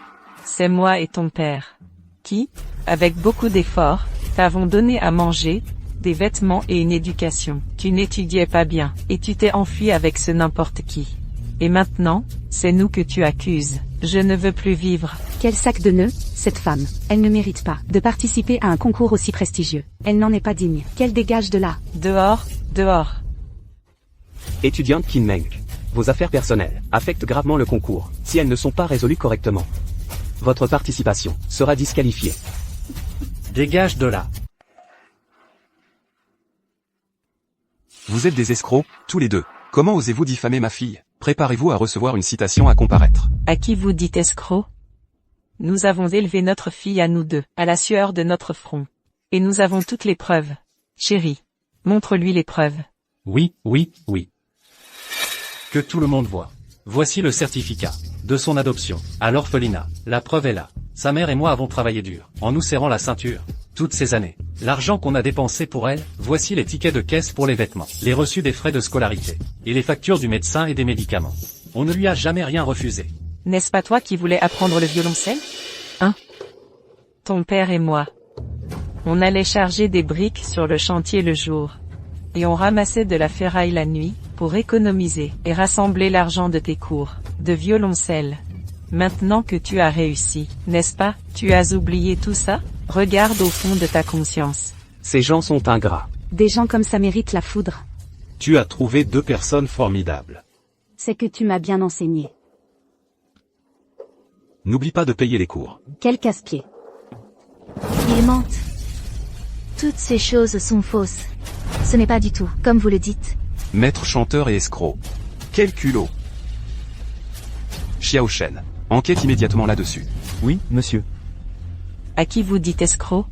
C'est moi et ton père, qui, avec beaucoup d'efforts, t'avons donné à manger, des vêtements et une éducation. Tu n'étudiais pas bien, et tu t'es enfui avec ce n'importe qui. Et maintenant, c'est nous que tu accuses. Je ne veux plus vivre. Quel sac de nœuds, cette femme. Elle ne mérite pas de participer à un concours aussi prestigieux. Elle n'en est pas digne. Qu'elle dégage de là. Dehors, dehors. Étudiante Qin Meng. Vos affaires personnelles affectent gravement le concours, si elles ne sont pas résolues correctement. Votre participation sera disqualifiée. Dégage de là. Vous êtes des escrocs, tous les deux. Comment osez-vous diffamer ma fille? Préparez-vous à recevoir une citation à comparaître. À qui vous dites escroc? Nous avons élevé notre fille à nous deux, à la sueur de notre front. Et nous avons toutes les preuves. Chérie, montre-lui les preuves. Oui, oui, oui. Que tout le monde voit. Voici le certificat de son adoption à l'orphelinat. La preuve est là. Sa mère et moi avons travaillé dur, en nous serrant la ceinture, toutes ces années. L'argent qu'on a dépensé pour elle, voici les tickets de caisse pour les vêtements, les reçus des frais de scolarité, et les factures du médecin et des médicaments. On ne lui a jamais rien refusé. N'est-ce pas toi qui voulais apprendre le violoncelle? Hein? Ton père et moi, On allait charger des briques sur le chantier le jour. Et on ramassait de la ferraille la nuit, pour économiser et rassembler l'argent de tes cours, de violoncelle. Maintenant que tu as réussi, n'est-ce pas, tu as oublié tout ça? Regarde au fond de ta conscience. Ces gens sont ingrats. Des gens comme ça méritent la foudre. Tu as trouvé 2 personnes formidables. C'est que tu m'as bien enseigné. N'oublie pas de payer les cours. Quel casse-pied. Ils mentent. Toutes ces choses sont fausses. Ce n'est pas du tout, comme vous le dites. Maître chanteur et escroc. Quel culot. Xiao Shen, enquête immédiatement là-dessus. Oui, monsieur. À qui vous dites escroc?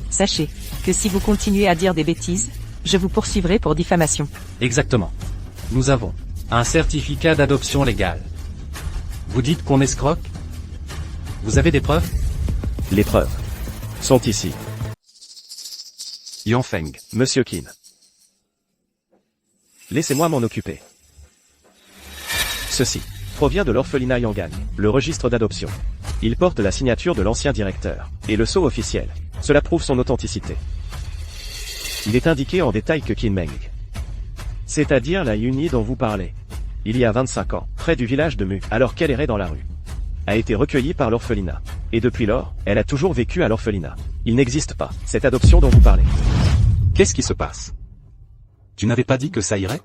Sachez que si vous continuez à dire des bêtises, je vous poursuivrai pour diffamation. Exactement. Nous avons un certificat d'adoption légale. Vous dites qu'on escroque? Vous avez des preuves? Les preuves sont ici. Yanfeng. Monsieur Qin. Laissez-moi m'en occuper. Ceci provient de l'orphelinat Yangan, le registre d'adoption. Il porte la signature de l'ancien directeur, et le sceau officiel. Cela prouve son authenticité. Il est indiqué en détail que Qin Meng, c'est-à-dire la Yuni dont vous parlez, il y a 25 ans, près du village de Mu, alors qu'elle errait dans la rue, a été recueillie par l'orphelinat. Et depuis lors, elle a toujours vécu à l'orphelinat. Il n'existe pas, cette adoption dont vous parlez. Qu'est-ce qui se passe? Tu n'avais pas dit que ça irait?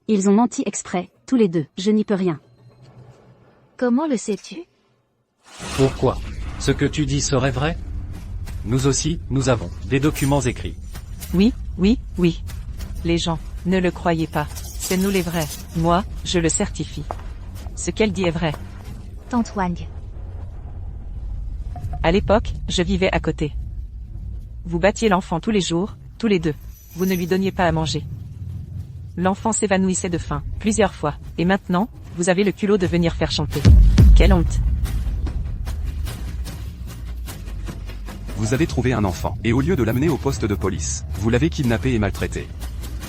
Ils ont menti exprès, tous les deux, je n'y peux rien. Comment le sais-tu? Pourquoi? Ce que tu dis serait vrai? Nous aussi, nous avons des documents écrits. Oui, oui, oui. Les gens, ne le croyez pas. C'est nous les vrais. Moi, je le certifie. Ce qu'elle dit est vrai. Tante Wang. À l'époque, je vivais à côté. Vous battiez l'enfant tous les jours, tous les deux. Vous ne lui donniez pas à manger. L'enfant s'évanouissait de faim, plusieurs fois. Et maintenant, vous avez le culot de venir faire chanter. Quelle honte! Vous avez trouvé un enfant, et au lieu de l'amener au poste de police, vous l'avez kidnappé et maltraité.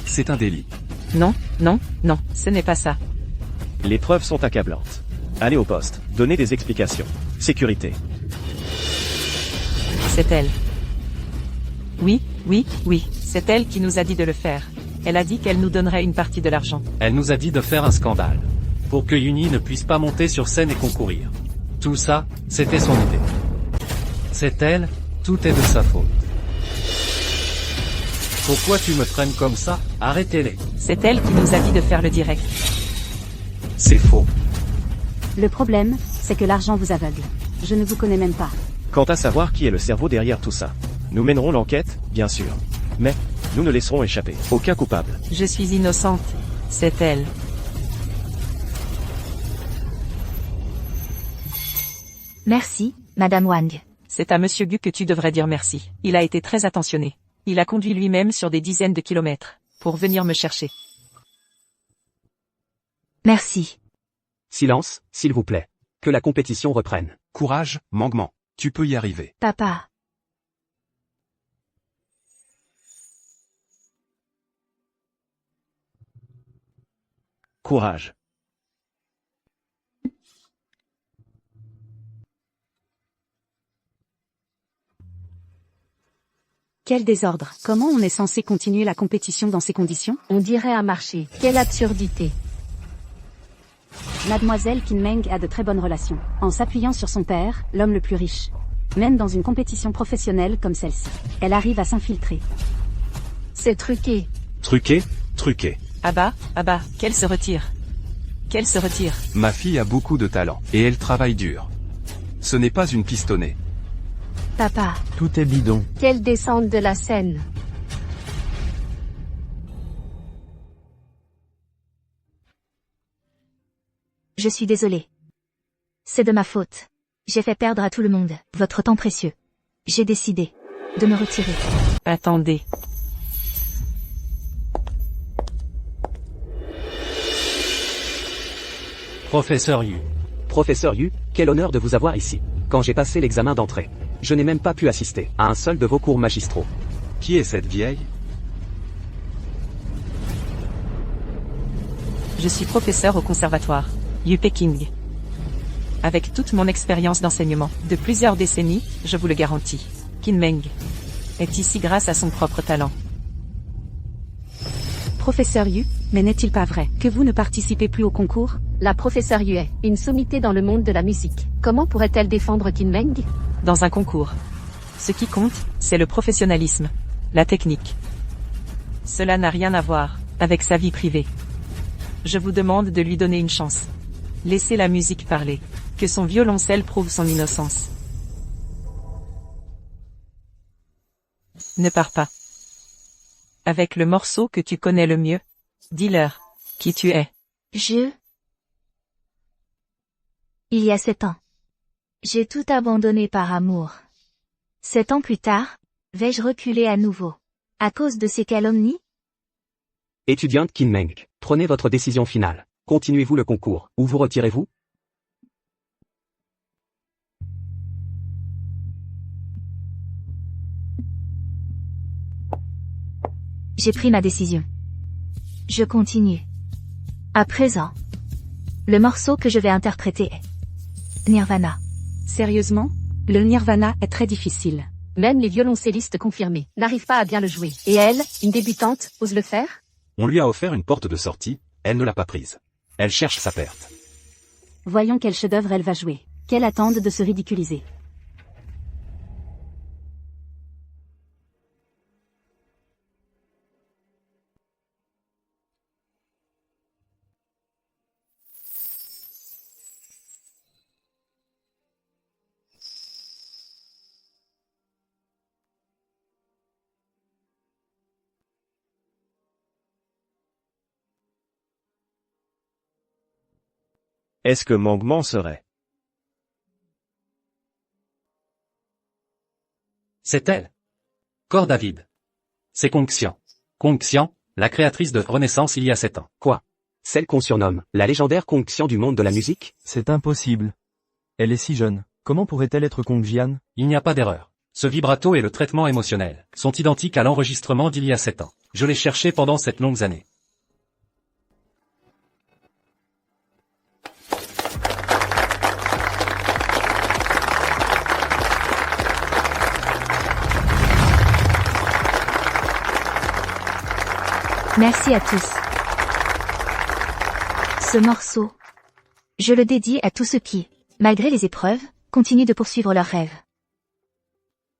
C'est un délit. Non, non, non, ce n'est pas ça. Les preuves sont accablantes. Allez au poste, donnez des explications. Sécurité. C'est elle. Oui, oui, oui, c'est elle qui nous a dit de le faire. Elle a dit qu'elle nous donnerait une partie de l'argent. Elle nous a dit de faire un scandale. Pour que Yuni ne puisse pas monter sur scène et concourir. Tout ça, c'était son idée. C'est elle, tout est de sa faute. Pourquoi tu me traînes comme ça? Arrêtez-les. C'est elle qui nous a dit de faire le direct. C'est faux. Le problème, c'est que l'argent vous aveugle. Je ne vous connais même pas. Quant à savoir qui est le cerveau derrière tout ça, nous mènerons l'enquête, bien sûr. Mais, nous ne laisserons échapper aucun coupable. Je suis innocente. C'est elle. Merci, Madame Wang. C'est à Monsieur Gu que tu devrais dire merci. Il a été très attentionné. Il a conduit lui-même sur des dizaines de kilomètres, pour venir me chercher. Merci. Silence, s'il vous plaît. Que la compétition reprenne. Courage, Mangman. Tu peux y arriver. Papa. Courage. Quel désordre. Comment on est censé continuer la compétition dans ces conditions? On dirait un marché. Quelle absurdité. Mademoiselle Qin Meng a de très bonnes relations, en s'appuyant sur son père, l'homme le plus riche. Même dans une compétition professionnelle comme celle-ci, elle arrive à s'infiltrer. C'est truqué. Truqué, truqué. Abba, qu'elle se retire. Qu'elle se retire. Ma fille a beaucoup de talent, et elle travaille dur. Ce n'est pas une pistonnée. Papa. Tout est bidon. Quelle descente de la scène. Je suis désolée. C'est de ma faute. J'ai fait perdre à tout le monde votre temps précieux. J'ai décidé de me retirer. Attendez. Professeur Yu. Professeur Yu, quel honneur de vous avoir ici. Quand j'ai passé l'examen d'entrée, je n'ai même pas pu assister à un seul de vos cours magistraux. Qui est cette vieille? Je suis professeur au conservatoire, Yu Peking. Avec toute mon expérience d'enseignement, de plusieurs décennies, je vous le garantis. Qin Meng. est ici grâce à son propre talent. Professeur Yu, mais n'est-il pas vrai que vous ne participez plus au concours? La professeure Yu est une sommité dans le monde de la musique. Comment pourrait-elle défendre Kinmeng? Dans un concours. Ce qui compte, c'est le professionnalisme, la technique. Cela n'a rien à voir avec sa vie privée. Je vous demande de lui donner une chance. Laissez la musique parler. Que son violoncelle prouve son innocence. Ne pars pas. Avec le morceau que tu connais le mieux, dis-leur qui tu es. Il y a 7 ans. J'ai tout abandonné par amour. 7 ans plus tard, vais-je reculer à nouveau? À cause de ces calomnies? Étudiante Kinmeng, prenez votre décision finale. Continuez-vous le concours, ou vous retirez-vous? J'ai pris ma décision. Je continue. À présent, le morceau que je vais interpréter est Nirvana. Sérieusement? Le Nirvana est très difficile. Même les violoncellistes confirmés n'arrivent pas à bien le jouer. Et elle, une débutante, ose le faire? On lui a offert une porte de sortie, elle ne l'a pas prise. Elle cherche sa perte. Voyons quel chef-d'œuvre elle va jouer. Qu'elle attende de se ridiculiser. Est-ce que Mangman serait? C'est elle. Corps David. C'est Kongxian. Kongxian, la créatrice de Renaissance il y a 7 ans. Quoi? Celle qu'on surnomme la légendaire Kongxian du monde de la musique? C'est impossible. Elle est si jeune. Comment pourrait-elle être Kongjian? Il n'y a pas d'erreur. Ce vibrato et le traitement émotionnel sont identiques à l'enregistrement d'il y a 7 ans. Je l'ai cherché pendant cette longue année. Merci à tous. Ce morceau, je le dédie à tous ceux qui, malgré les épreuves, continuent de poursuivre leurs rêves.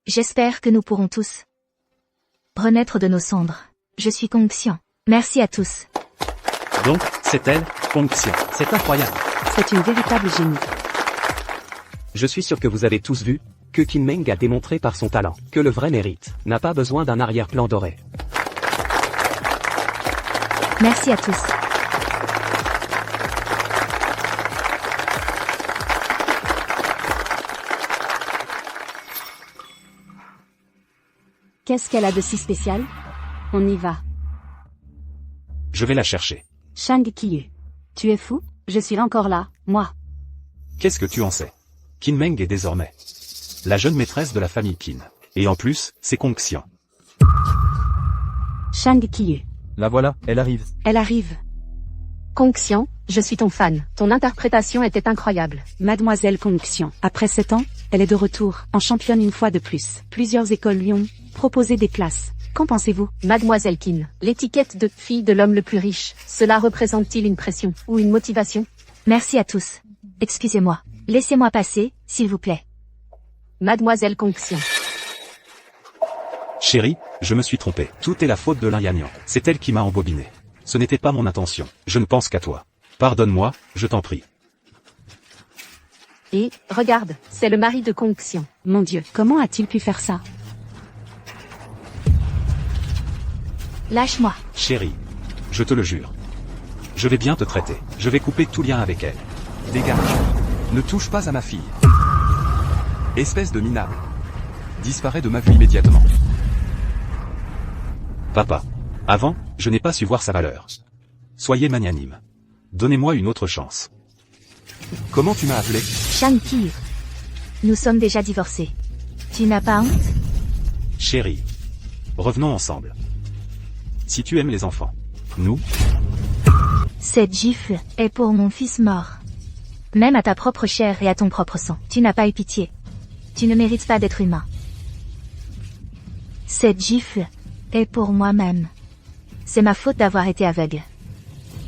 J'espère que nous pourrons tous renaître de nos cendres. Je suis Kongxian. Merci à tous. Donc, c'est elle, Kongxian. C'est incroyable. C'est une véritable génie. Je suis sûr que vous avez tous vu que Kinmeng a démontré par son talent que le vrai mérite n'a pas besoin d'un arrière-plan doré. Merci à tous. Qu'est-ce qu'elle a de si spécial? On y va. Je vais la chercher. Shang Qiyu. Tu es fou? Je suis encore là, moi. Qu'est-ce que tu en sais? Kinmeng est désormais la jeune maîtresse de la famille Qin. Et en plus, c'est Kongxian. Shang Qiyu. La voilà, elle arrive. Elle arrive. Kongxian, je suis ton fan. Ton interprétation était incroyable. Mademoiselle Kongxian. Après 7 ans, elle est de retour, en championne une fois de plus. Plusieurs écoles lui ont proposé des places. Qu'en pensez-vous? Mademoiselle Qin, l'étiquette de fille de l'homme le plus riche, cela représente-t-il une pression ou une motivation? Merci à tous. Excusez-moi. Laissez-moi passer, s'il vous plaît. Mademoiselle Kongxian. Chérie, je me suis trompé. Tout est la faute de Lin Yannian. C'est elle qui m'a embobiné. Ce n'était pas mon intention. Je ne pense qu'à toi. Pardonne-moi, je t'en prie. Et, regarde, c'est le mari de Kongxian. Mon Dieu, comment a-t-il pu faire ça? Lâche-moi. Chérie, je te le jure. Je vais bien te traiter. Je vais couper tout lien avec elle. Dégage. Ne touche pas à ma fille. Espèce de minable. Disparais de ma vue immédiatement. Papa. Avant, je n'ai pas su voir sa valeur. Soyez magnanime. Donnez-moi une autre chance. Comment tu m'as appelé? Shang Qiyu. Nous sommes déjà divorcés. Tu n'as pas honte? Chérie. Revenons ensemble. Si tu aimes les enfants. Nous? Cette gifle est pour mon fils mort. Même à ta propre chair et à ton propre sang. Tu n'as pas eu pitié. Tu ne mérites pas d'être humain. Cette gifle est pour moi-même. C'est ma faute d'avoir été aveugle.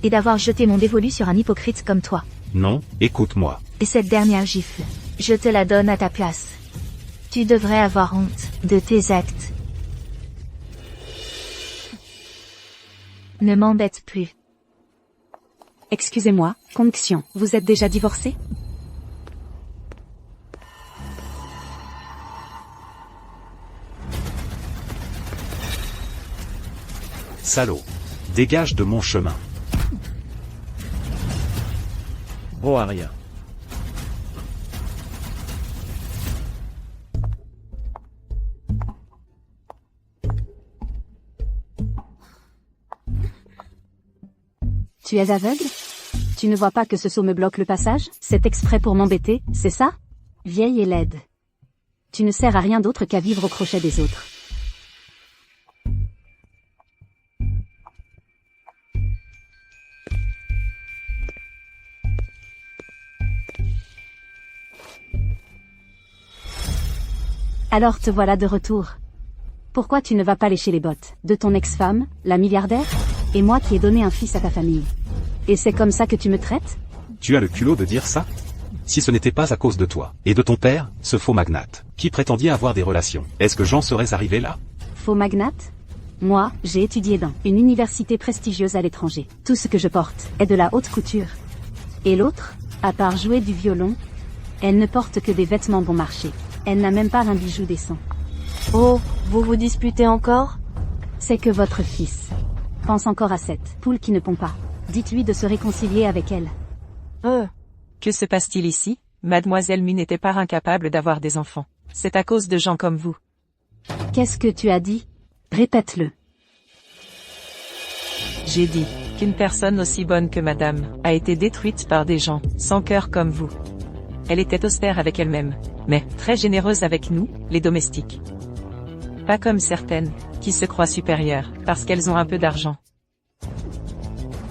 Et d'avoir jeté mon dévolu sur un hypocrite comme toi. Non, écoute-moi. Et cette dernière gifle, je te la donne à ta place. Tu devrais avoir honte de tes actes. Ne m'embête plus. Excusez-moi, Conxion, vous êtes déjà divorcé? Salaud. Dégage de mon chemin. Bon à rien. Tu es aveugle? Tu ne vois pas que ce seau me bloque le passage? C'est exprès pour m'embêter, c'est ça? Vieille et laide. Tu ne sers à rien d'autre qu'à vivre au crochet des autres. Alors te voilà de retour. Pourquoi tu ne vas pas lécher les bottes de ton ex-femme, la milliardaire, et moi qui ai donné un fils à ta famille? Et c'est comme ça que tu me traites? Tu as le culot de dire ça? Si ce n'était pas à cause de toi, et de ton père, ce faux magnate, qui prétendait avoir des relations, est-ce que j'en serais arrivé là? Faux magnate? Moi, j'ai étudié dans une université prestigieuse à l'étranger. Tout ce que je porte est de la haute couture. Et l'autre, à part jouer du violon, elle ne porte que des vêtements bon marché. Elle n'a même pas un bijou décent. Oh, vous vous disputez encore? C'est que votre fils pense encore à cette poule qui ne pond pas. Dites-lui de se réconcilier avec elle. Que se passe-t-il ici? Mademoiselle Mu n'était pas incapable d'avoir des enfants. C'est à cause de gens comme vous. Qu'est-ce que tu as dit? Répète-le. J'ai dit qu'une personne aussi bonne que madame a été détruite par des gens sans cœur comme vous. Elle était austère avec elle-même, mais très généreuse avec nous, les domestiques. Pas comme certaines, qui se croient supérieures, parce qu'elles ont un peu d'argent.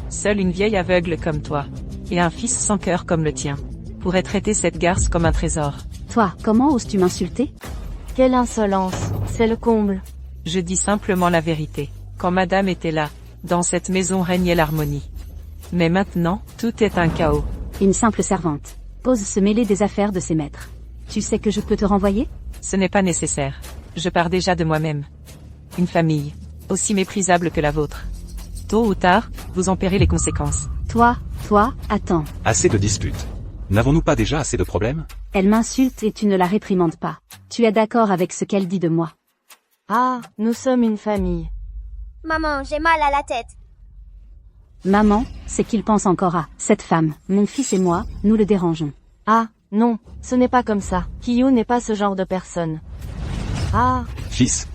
Seule une vieille aveugle comme toi, et un fils sans cœur comme le tien, pourrait traiter cette garce comme un trésor. Toi, comment oses-tu m'insulter? Quelle insolence, c'est le comble. Je dis simplement la vérité. Quand madame était là, dans cette maison régnait l'harmonie. Mais maintenant, tout est un chaos. Une simple servante ose se mêler des affaires de ses maîtres. Tu sais que je peux te renvoyer? Ce n'est pas nécessaire. Je pars déjà de moi-même. Une famille, aussi méprisable que la vôtre. Tôt ou tard, vous en paierez les conséquences. Toi, attends. Assez de disputes. N'avons-nous pas déjà assez de problèmes? Elle m'insulte et tu ne la réprimandes pas. Tu es d'accord avec ce qu'elle dit de moi? Ah, nous sommes une famille. Maman, j'ai mal à la tête. Maman, c'est qu'il pense encore à cette femme. Mon fils et moi, nous le dérangeons. Ah, non, ce n'est pas comme ça. Kiyu n'est pas ce genre de personne. Ah, Fils.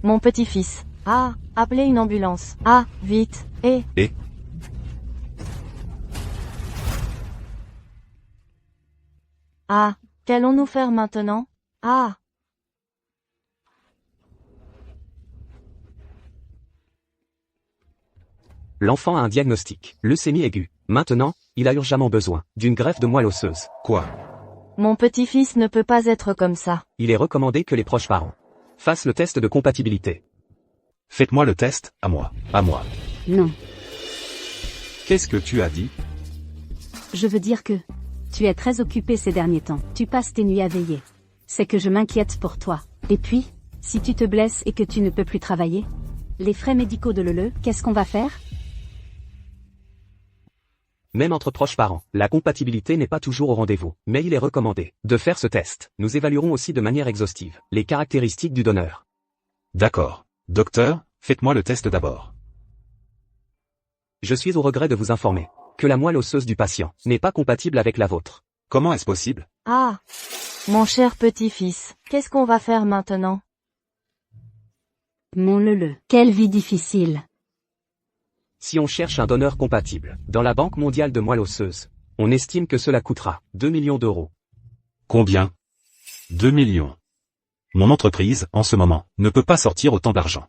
mon petit-fils. Ah, appelez une ambulance. Ah, vite. Et? Ah, qu'allons-nous faire maintenant? Ah. L'enfant a un diagnostic, leucémie aiguë. Maintenant, il a urgemment besoin d'une greffe de moelle osseuse. Quoi? Mon petit-fils ne peut pas être comme ça. Il est recommandé que les proches parents fassent le test de compatibilité. Faites-moi le test, à moi. À moi. Non. Qu'est-ce que tu as dit? Je veux dire que tu es très occupé ces derniers temps. Tu passes tes nuits à veiller. C'est que je m'inquiète pour toi. Et puis, si tu te blesses et que tu ne peux plus travailler, les frais médicaux de Lele, qu'est-ce qu'on va faire? Même entre proches parents, la compatibilité n'est pas toujours au rendez-vous, mais il est recommandé de faire ce test. Nous évaluerons aussi de manière exhaustive les caractéristiques du donneur. D'accord. Docteur, faites-moi le test d'abord. Je suis au regret de vous informer que la moelle osseuse du patient n'est pas compatible avec la vôtre. Comment est-ce possible? Ah. Mon cher petit-fils, qu'est-ce qu'on va faire maintenant? Mon Lele, quelle vie difficile. Si on cherche un donneur compatible, dans la Banque mondiale de moelle osseuse, on estime que cela coûtera 2 millions d'euros. Combien? 2 millions. Mon entreprise, en ce moment, ne peut pas sortir autant d'argent.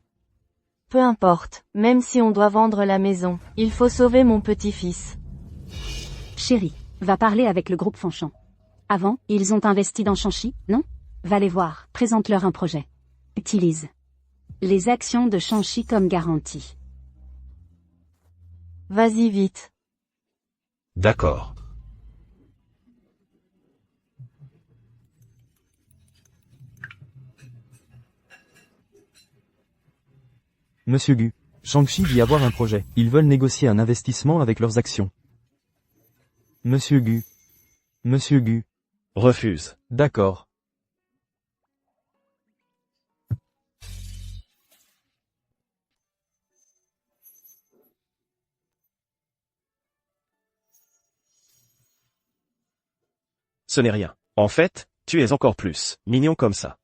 Peu importe, même si on doit vendre la maison, il faut sauver mon petit-fils. Chérie, va parler avec le groupe Fanchon. Avant, ils ont investi dans Chanchi, non? Va les voir, présente-leur un projet. Utilise Les actions de Shang-Chi comme garantie. Vas-y vite. D'accord. Monsieur Gu, Shang-Chi dit avoir un projet. Ils veulent négocier un investissement avec leurs actions. Monsieur Gu. Monsieur Gu. Refuse. D'accord. Ce n'est rien. En fait, tu es encore plus mignon comme ça.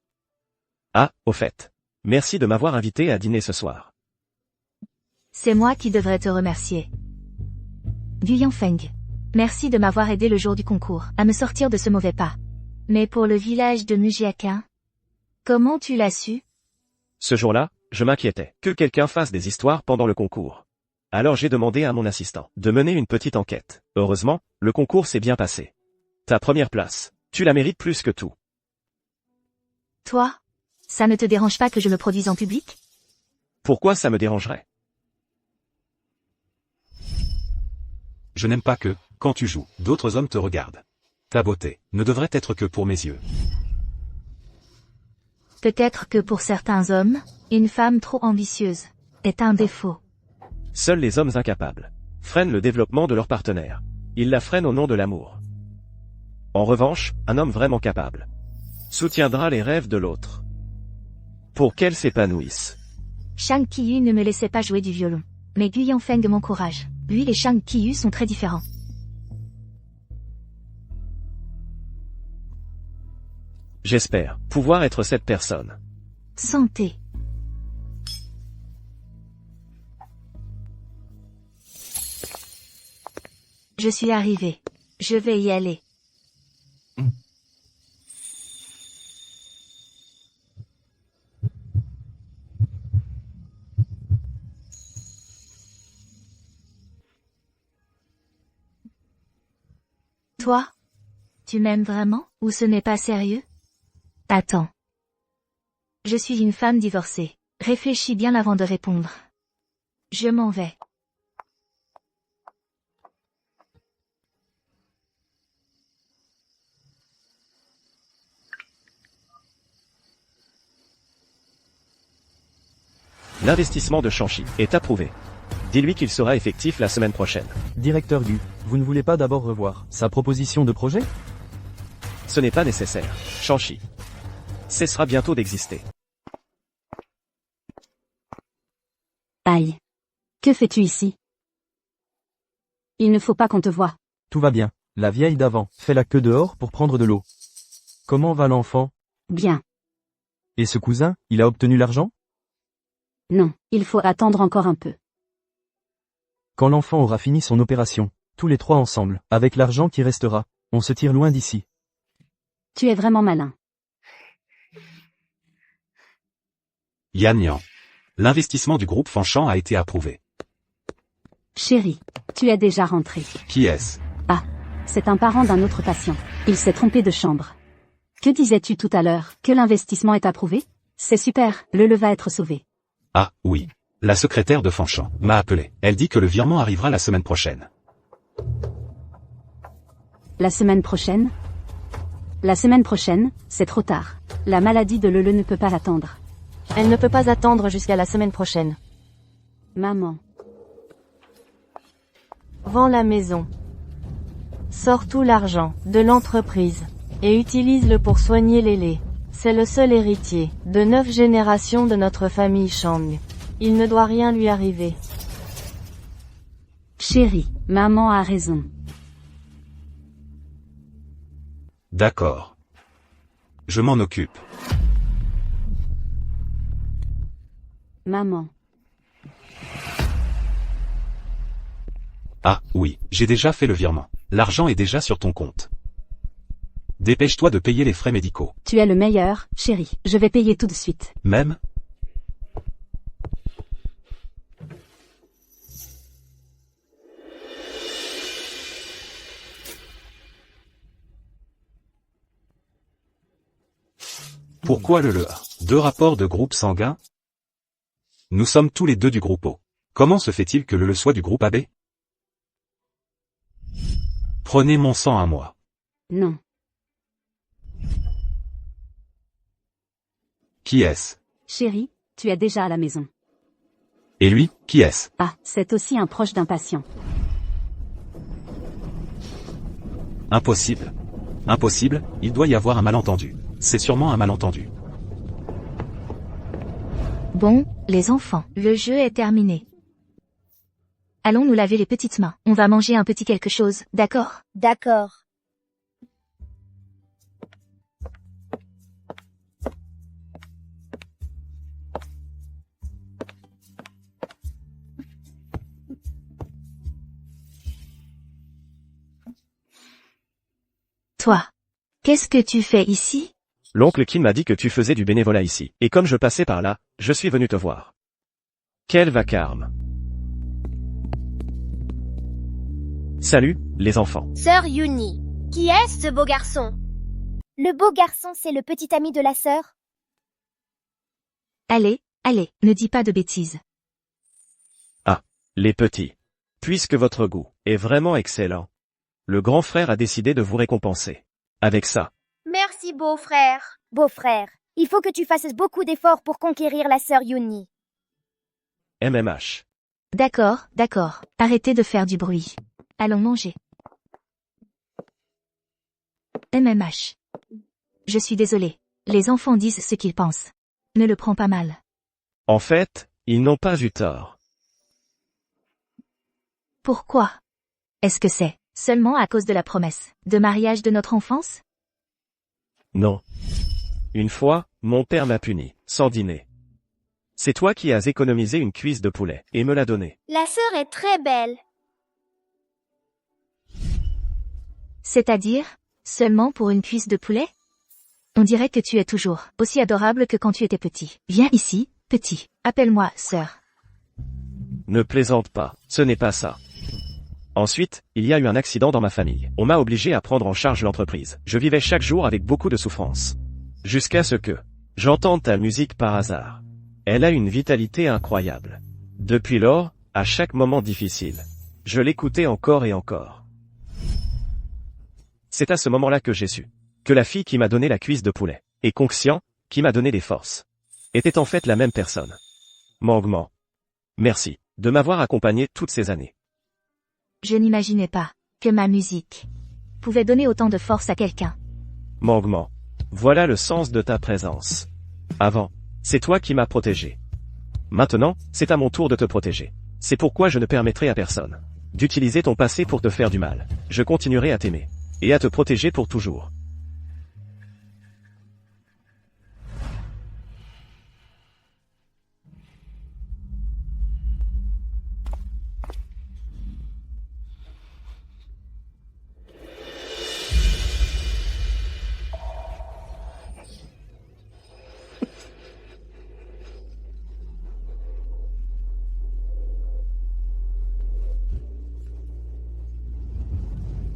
Ah, au fait. Merci de m'avoir invité à dîner ce soir. C'est moi qui devrais te remercier. Gu Yanfeng. Merci de m'avoir aidé le jour du concours, à me sortir de ce mauvais pas. Mais pour le village de Mujiakin, comment tu l'as su? Ce jour-là, je m'inquiétais que quelqu'un fasse des histoires pendant le concours. Alors j'ai demandé à mon assistant de mener une petite enquête. Heureusement, le concours s'est bien passé. Ta première place, tu la mérites plus que tout. Toi? Ça ne te dérange pas que je me produise en public? Pourquoi ça me dérangerait? Je n'aime pas que, quand tu joues, d'autres hommes te regardent. Ta beauté ne devrait être que pour mes yeux. Peut-être que pour certains hommes, une femme trop ambitieuse est un défaut. Seuls les hommes incapables freinent le développement de leur partenaire. Ils la freinent au nom de l'amour. En revanche, un homme vraiment capable soutiendra les rêves de l'autre pour qu'elle s'épanouisse. Shang Qiyu ne me laissait pas jouer du violon. Mais Gu Yanfeng m'encourage. Lui et Shang Qiyu sont très différents. J'espère pouvoir être cette personne. Santé. Je suis arrivé. Je vais y aller. Toi? Tu m'aimes vraiment, ou ce n'est pas sérieux? Attends. Je suis une femme divorcée. Réfléchis bien avant de répondre. Je m'en vais. L'investissement de Shang-Chi est approuvé. Dis-lui qu'il sera effectif la semaine prochaine. Directeur Gu, vous ne voulez pas d'abord revoir sa proposition de projet? Ce n'est pas nécessaire. Shang-Chi cessera bientôt d'exister. Aïe. Que fais-tu ici? Il ne faut pas qu'on te voie. Tout va bien. La vieille d'avant fait la queue dehors pour prendre de l'eau. Comment va l'enfant? Bien. Et ce cousin, il a obtenu l'argent? Non, il faut attendre encore un peu. Quand l'enfant aura fini son opération, tous les trois ensemble, avec l'argent qui restera, on se tire loin d'ici. Tu es vraiment malin. Yan Yan. L'investissement du groupe Fanchan a été approuvé. Chérie, tu es déjà rentré. Qui est-ce? Ah, c'est un parent d'un autre patient. Il s'est trompé de chambre. Que disais-tu tout à l'heure? Que l'investissement est approuvé? C'est super, le va être sauvé. Ah, oui. La secrétaire de Fanchan m'a appelé. Elle dit que le virement arrivera la semaine prochaine. La semaine prochaine? La semaine prochaine, c'est trop tard. La maladie de Lele ne peut pas l'attendre. Elle ne peut pas attendre jusqu'à la semaine prochaine. Maman. Vends la maison. Sors tout l'argent de l'entreprise et utilise-le pour soigner Lélé. C'est le seul héritier de 9 générations de notre famille Shang. Il ne doit rien lui arriver. Chérie, maman a raison. D'accord. Je m'en occupe. Maman. Ah, oui, j'ai déjà fait le virement. L'argent est déjà sur ton compte. Dépêche-toi de payer les frais médicaux. Tu es le meilleur, chérie. Je vais payer tout de suite. Même? Pourquoi le leurre? 2 rapports de groupe sanguin? Nous sommes tous les deux du groupe O. Comment se fait-il que le soit du groupe AB? Prenez mon sang à moi. Non. Qui est-ce? Chérie, tu es déjà à la maison. Et lui, qui est-ce? Ah, c'est aussi un proche d'un patient. Impossible. Impossible, il doit y avoir un malentendu. C'est sûrement un malentendu. Bon, les enfants, le jeu est terminé. Allons nous laver les petites mains. On va manger un petit quelque chose, d'accord? D'accord. Toi. Qu'est-ce que tu fais ici? L'oncle Kim m'a dit que tu faisais du bénévolat ici, et comme je passais par là, je suis venu te voir. Quel vacarme. Salut, les enfants. Sœur Yuni. Qui est ce beau garçon? Le beau garçon, c'est le petit ami de la sœur. Allez, allez, ne dis pas de bêtises. Ah, les petits. Puisque votre goût est vraiment excellent, le grand frère a décidé de vous récompenser. Avec ça. Merci, beau-frère. Beau-frère, il faut que tu fasses beaucoup d'efforts pour conquérir la sœur Yuni. MMH. D'accord, d'accord. Arrêtez de faire du bruit. Allons manger. MMH. Je suis désolée. Les enfants disent ce qu'ils pensent. Ne le prends pas mal. En fait, ils n'ont pas eu tort. Pourquoi? Est-ce que c'est seulement à cause de la promesse de mariage de notre enfance? Non. Une fois, mon père m'a puni, sans dîner. C'est toi qui as économisé une cuisse de poulet, et me l'as donnée. La sœur est très belle. C'est-à-dire, seulement pour une cuisse de poulet? On dirait que tu es toujours aussi adorable que quand tu étais petit. Viens ici, petit. Appelle-moi sœur. Ne plaisante pas, ce n'est pas ça. Ensuite, il y a eu un accident dans ma famille. On m'a obligé à prendre en charge l'entreprise. Je vivais chaque jour avec beaucoup de souffrance. Jusqu'à ce que j'entende ta musique par hasard. Elle a une vitalité incroyable. Depuis lors, à chaque moment difficile, je l'écoutais encore et encore. C'est à ce moment-là que j'ai su que la fille qui m'a donné la cuisse de poulet, et Conxian, qui m'a donné des forces, était en fait la même personne. Mangement. Merci de m'avoir accompagné toutes ces années. Je n'imaginais pas que ma musique pouvait donner autant de force à quelqu'un. Mangement. Voilà le sens de ta présence. Avant, c'est toi qui m'as protégé. Maintenant, c'est à mon tour de te protéger. C'est pourquoi je ne permettrai à personne d'utiliser ton passé pour te faire du mal. Je continuerai à t'aimer et à te protéger pour toujours.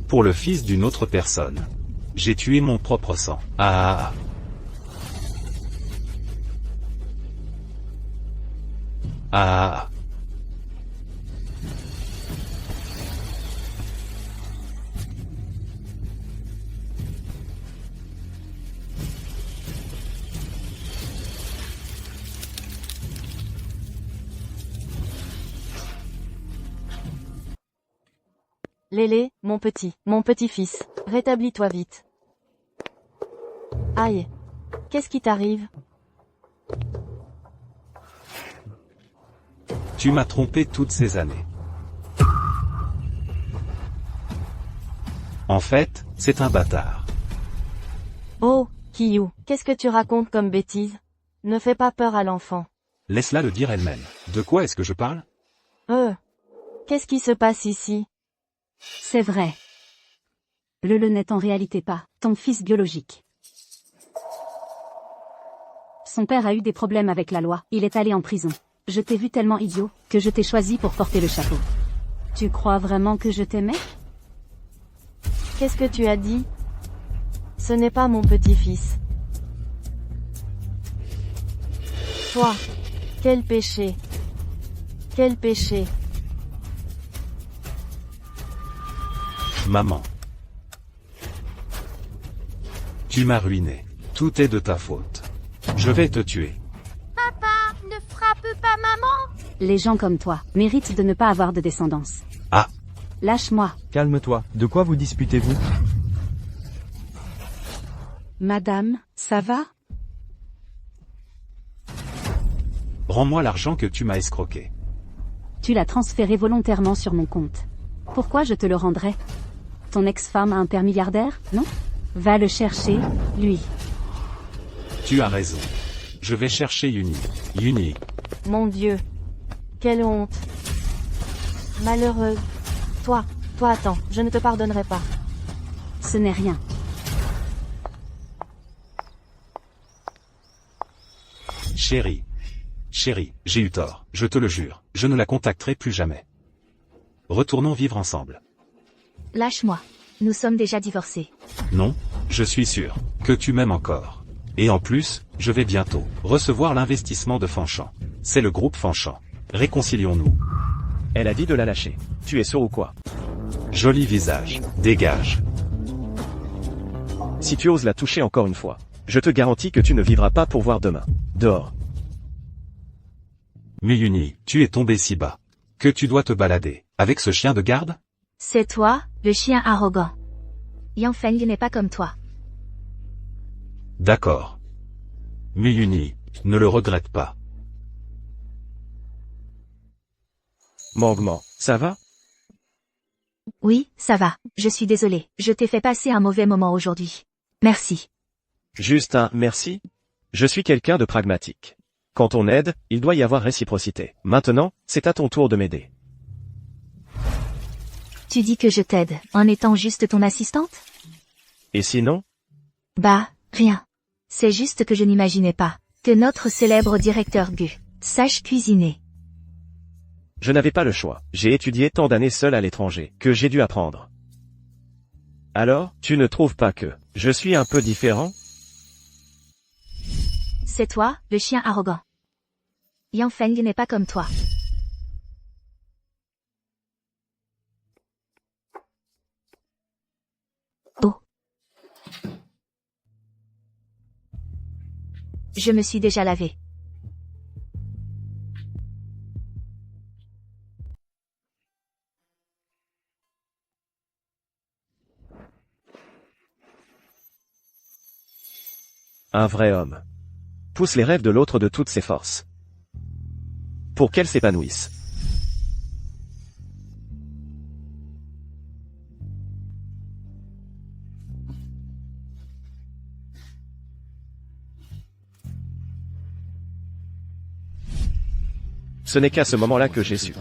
Pour le fils d'une autre personne. J'ai tué mon propre sang. Ah. Ah. Lélé, mon petit-fils, rétablis-toi vite. Aïe. Qu'est-ce qui t'arrive? Tu m'as trompé toutes ces années. En fait, c'est un bâtard. Oh, Kiyu, qu'est-ce que tu racontes comme bêtise? Ne fais pas peur à l'enfant. Laisse-la le dire elle-même. De quoi est-ce que je parle? Qu'est-ce qui se passe ici? C'est vrai. Le n'est en réalité pas ton fils biologique. Son père a eu des problèmes avec la loi, il est allé en prison. Je t'ai vu tellement idiot, que je t'ai choisi pour porter le chapeau. Tu crois vraiment que je t'aimais? Qu'est-ce que tu as dit? Ce n'est pas mon petit-fils. Toi, quel péché! Quel péché. Maman. Tu m'as ruiné. Tout est de ta faute. Je vais te tuer. Papa, ne frappe pas maman. Les gens comme toi méritent de ne pas avoir de descendance. Ah. Lâche-moi. Calme-toi, de quoi vous disputez-vous? Madame, ça va? Rends-moi l'argent que tu m'as escroqué. Tu l'as transféré volontairement sur mon compte. Pourquoi je te le rendrais? Ton ex-femme a un père milliardaire, non? Va le chercher, lui. Tu as raison. Je vais chercher Yuni. Yuni. Mon Dieu. Quelle honte. Malheureuse. Toi attends, je ne te pardonnerai pas. Ce n'est rien. Chérie. Chérie, j'ai eu tort, je te le jure, je ne la contacterai plus jamais. Retournons vivre ensemble. Lâche-moi. Nous sommes déjà divorcés. Non, je suis sûr que tu m'aimes encore. Et en plus, je vais bientôt recevoir l'investissement de Fanchamp. C'est le groupe Fanchamp. Réconcilions-nous. Elle a dit de la lâcher. Tu es sûr ou quoi? Joli visage. Dégage. Si tu oses la toucher encore une fois, je te garantis que tu ne vivras pas pour voir demain. Dehors. Miyuni, tu es tombé si bas que tu dois te balader avec ce chien de garde? C'est toi, le chien arrogant. Yang Feng n'est pas comme toi. D'accord. Miyuni, ne le regrette pas. Mangement, ça va? Oui, ça va. Je suis désolée. Je t'ai fait passer un mauvais moment aujourd'hui. Merci. Juste un merci? Je suis quelqu'un de pragmatique. Quand on aide, il doit y avoir réciprocité. Maintenant, c'est à ton tour de m'aider. Tu dis que je t'aide, en étant juste ton assistante? Et sinon? Bah, rien. C'est juste que je n'imaginais pas que notre célèbre directeur Gu sache cuisiner. Je n'avais pas le choix. J'ai étudié tant d'années seul à l'étranger, que j'ai dû apprendre. Alors, tu ne trouves pas que je suis un peu différent? C'est toi, le chien arrogant. Yang Feng n'est pas comme toi. Oh. Je me suis déjà lavé. Un vrai homme. Pousse les rêves de l'autre de toutes ses forces. Pour qu'elle s'épanouisse. Ce n'est qu'à ce moment-là que j'ai su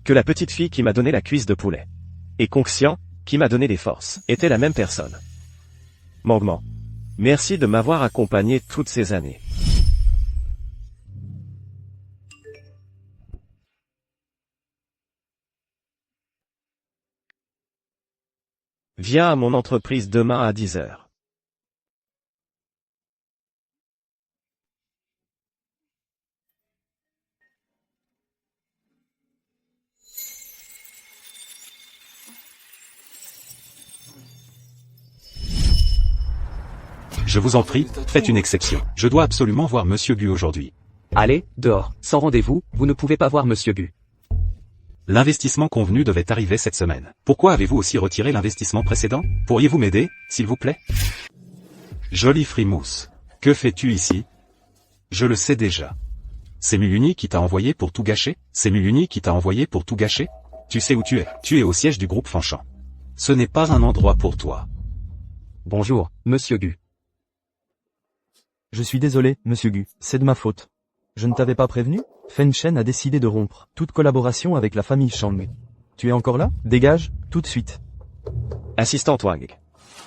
que la petite fille qui m'a donné la cuisse de poulet et Conxian, qui m'a donné des forces, était la même personne. Mangement. Merci de m'avoir accompagné toutes ces années. Viens à mon entreprise demain à 10h. Je vous en prie, faites une exception. Je dois absolument voir Monsieur Gu aujourd'hui. Allez, dehors. Sans rendez-vous, vous ne pouvez pas voir Monsieur Gu. L'investissement convenu devait arriver cette semaine. Pourquoi avez-vous aussi retiré l'investissement précédent? Pourriez-vous m'aider, s'il vous plaît? Jolie frimousse. Que fais-tu ici? Je le sais déjà. C'est Miyuni qui t'a envoyé pour tout gâcher? C'est Miyuni qui t'a envoyé pour tout gâcher? Tu sais où tu es. Tu es au siège du groupe Fanchamp. Ce n'est pas un endroit pour toi. Bonjour, Monsieur Gu. Je suis désolé, Monsieur Gu, c'est de ma faute. Je ne t'avais pas prévenu? Feng Shen a décidé de rompre toute collaboration avec la famille Shang. Tu es encore là? Dégage, tout de suite. Assistant Wang.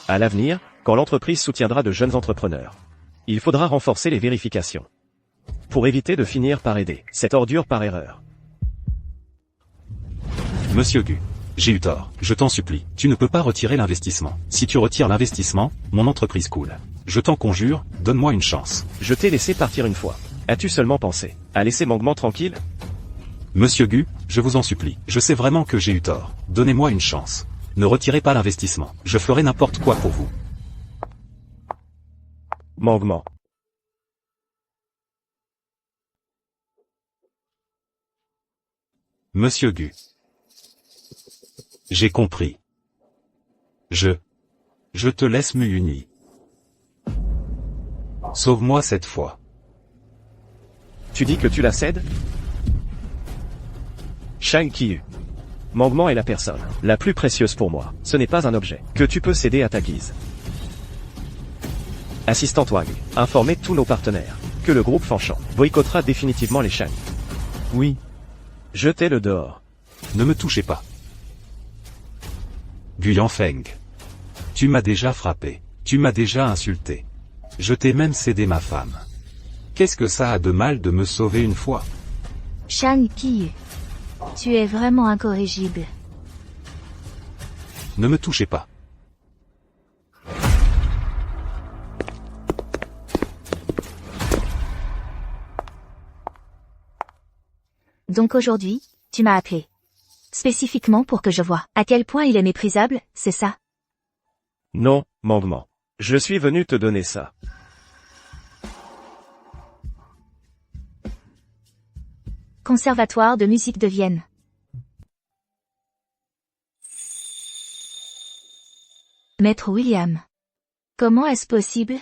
À l'avenir, quand l'entreprise soutiendra de jeunes entrepreneurs, il faudra renforcer les vérifications. Pour éviter de finir par aider cette ordure par erreur. Monsieur Gu, j'ai eu tort, je t'en supplie, tu ne peux pas retirer l'investissement. Si tu retires l'investissement, mon entreprise coule. Je t'en conjure, donne-moi une chance. Je t'ai laissé partir une fois. As-tu seulement pensé à laisser Mangement tranquille? Monsieur Gu, je vous en supplie, je sais vraiment que j'ai eu tort. Donnez-moi une chance. Ne retirez pas l'investissement. Je ferai n'importe quoi pour vous. Mangement. Monsieur Gu. J'ai compris. Je te laisse Mu-Uni. Sauve-moi cette fois. Tu dis que tu la cèdes? Shang Qiyu. Mangement est la personne la plus précieuse pour moi. Ce n'est pas un objet que tu peux céder à ta guise. Assistant Wang, informez tous nos partenaires que le groupe Fanchon boycottera définitivement les Shang. Oui. Jetez-le dehors. Ne me touchez pas. Gu Yanfeng. Tu m'as déjà frappé. Tu m'as déjà insulté. Je t'ai même cédé ma femme. Qu'est-ce que ça a de mal de me sauver une fois? Shang Qiyu. Tu es vraiment incorrigible. Ne me touchez pas. Donc aujourd'hui, tu m'as appelé. Spécifiquement pour que je voie à quel point il est méprisable, c'est ça? Non, Mangement. Je suis venu te donner ça. Conservatoire de musique de Vienne. Maître William. Comment est-ce possible?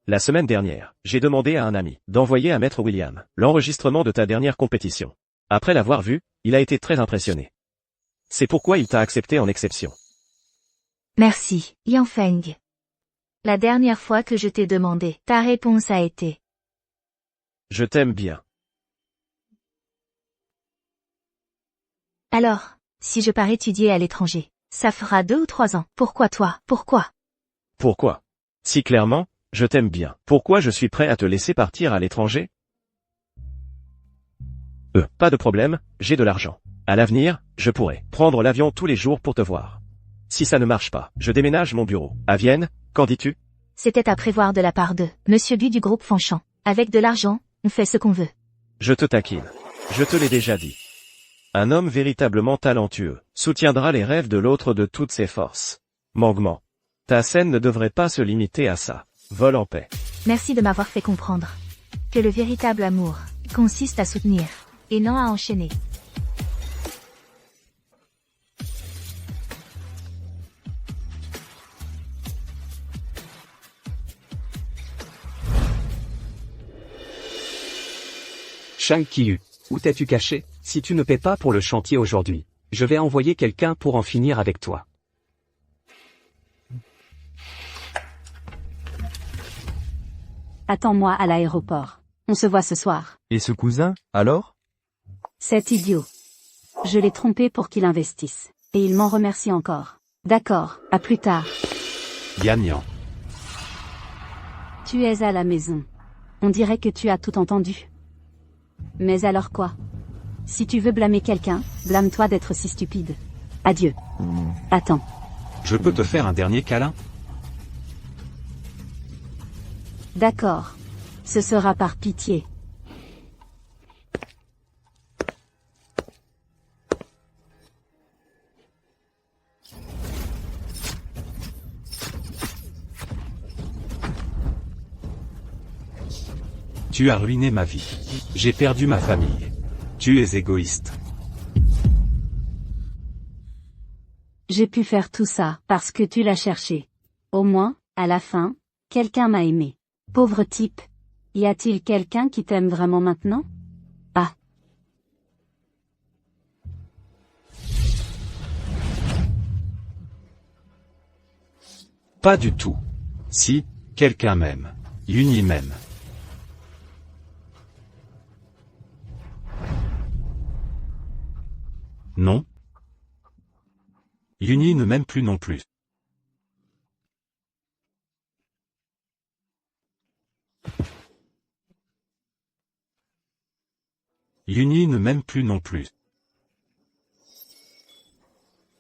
La semaine dernière, j'ai demandé à un ami d'envoyer à Maître William l'enregistrement de ta dernière compétition. Après l'avoir vu, il a été très impressionné. C'est pourquoi il t'a accepté en exception. Merci, Yanfeng. La dernière fois que je t'ai demandé, ta réponse a été « Je t'aime bien. » Alors, si je pars étudier à l'étranger, ça fera 2 ou 3 ans. Pourquoi toi? Pourquoi? Pourquoi? Si clairement, je t'aime bien. Pourquoi je suis prêt à te laisser partir à l'étranger? Pas de problème, j'ai de l'argent. À l'avenir, je pourrai prendre l'avion tous les jours pour te voir. Si ça ne marche pas, je déménage mon bureau à Vienne, qu'en dis-tu? C'était à prévoir de la part de Monsieur Gu du groupe Fanchon. Avec de l'argent, on fait ce qu'on veut. Je te taquine. Je te l'ai déjà dit. Un homme véritablement talentueux soutiendra les rêves de l'autre de toutes ses forces. Mangement. Ta scène ne devrait pas se limiter à ça. Vole en paix. Merci de m'avoir fait comprendre que le véritable amour consiste à soutenir et non à enchaîner. Shang Qiyu, où t'es-tu caché? Si tu ne paies pas pour le chantier aujourd'hui, je vais envoyer quelqu'un pour en finir avec toi. Attends-moi à l'aéroport. On se voit ce soir. Et ce cousin, alors? Cet idiot. Je l'ai trompé pour qu'il investisse. Et il m'en remercie encore. D'accord, à plus tard. Yan Yan. Tu es à la maison. On dirait que tu as tout entendu. Mais alors quoi? Si tu veux blâmer quelqu'un, blâme-toi d'être si stupide. Adieu. Attends. Je peux te faire un dernier câlin? D'accord. Ce sera par pitié. Tu as ruiné ma vie. J'ai perdu ma famille. Tu es égoïste. J'ai pu faire tout ça parce que tu l'as cherché. Au moins, à la fin, quelqu'un m'a aimé. Pauvre type. Y a-t-il quelqu'un qui t'aime vraiment maintenant? Ah. Pas du tout. Si, quelqu'un m'aime. Yuni m'aime. Non. Yuni ne m'aime plus non plus. Yuni ne m'aime plus non plus.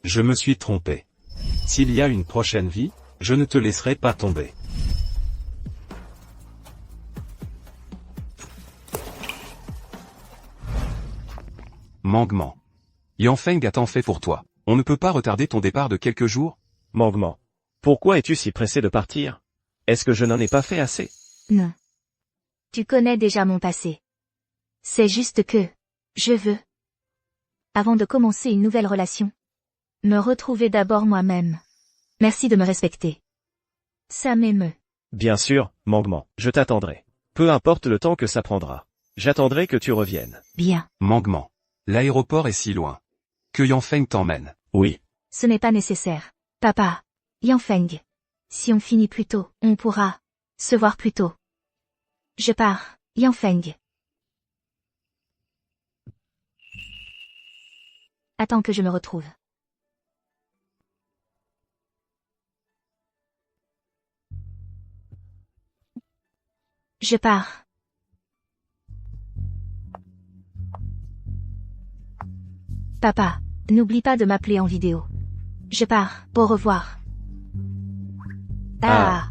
Je me suis trompé. S'il y a une prochaine vie, je ne te laisserai pas tomber. Mangement. Yanfeng a tant fait pour toi. On ne peut pas retarder ton départ de quelques jours? Mangement. Pourquoi es-tu si pressé de partir? Est-ce que je n'en ai pas fait assez? Non. Tu connais déjà mon passé. C'est juste que, je veux, avant de commencer une nouvelle relation, me retrouver d'abord moi-même. Merci de me respecter. Ça m'émeut. Bien sûr, Mangement, je t'attendrai. Peu importe le temps que ça prendra. J'attendrai que tu reviennes. Bien. Mangement. L'aéroport est si loin. Que Yanfeng t'emmène. Oui. Ce n'est pas nécessaire. Papa. Yanfeng. Si on finit plus tôt, on pourra se voir plus tôt. Je pars, Yanfeng. Attends que je me retrouve. Je pars. Papa, n'oublie pas de m'appeler en vidéo. Je pars. Au revoir. Ah.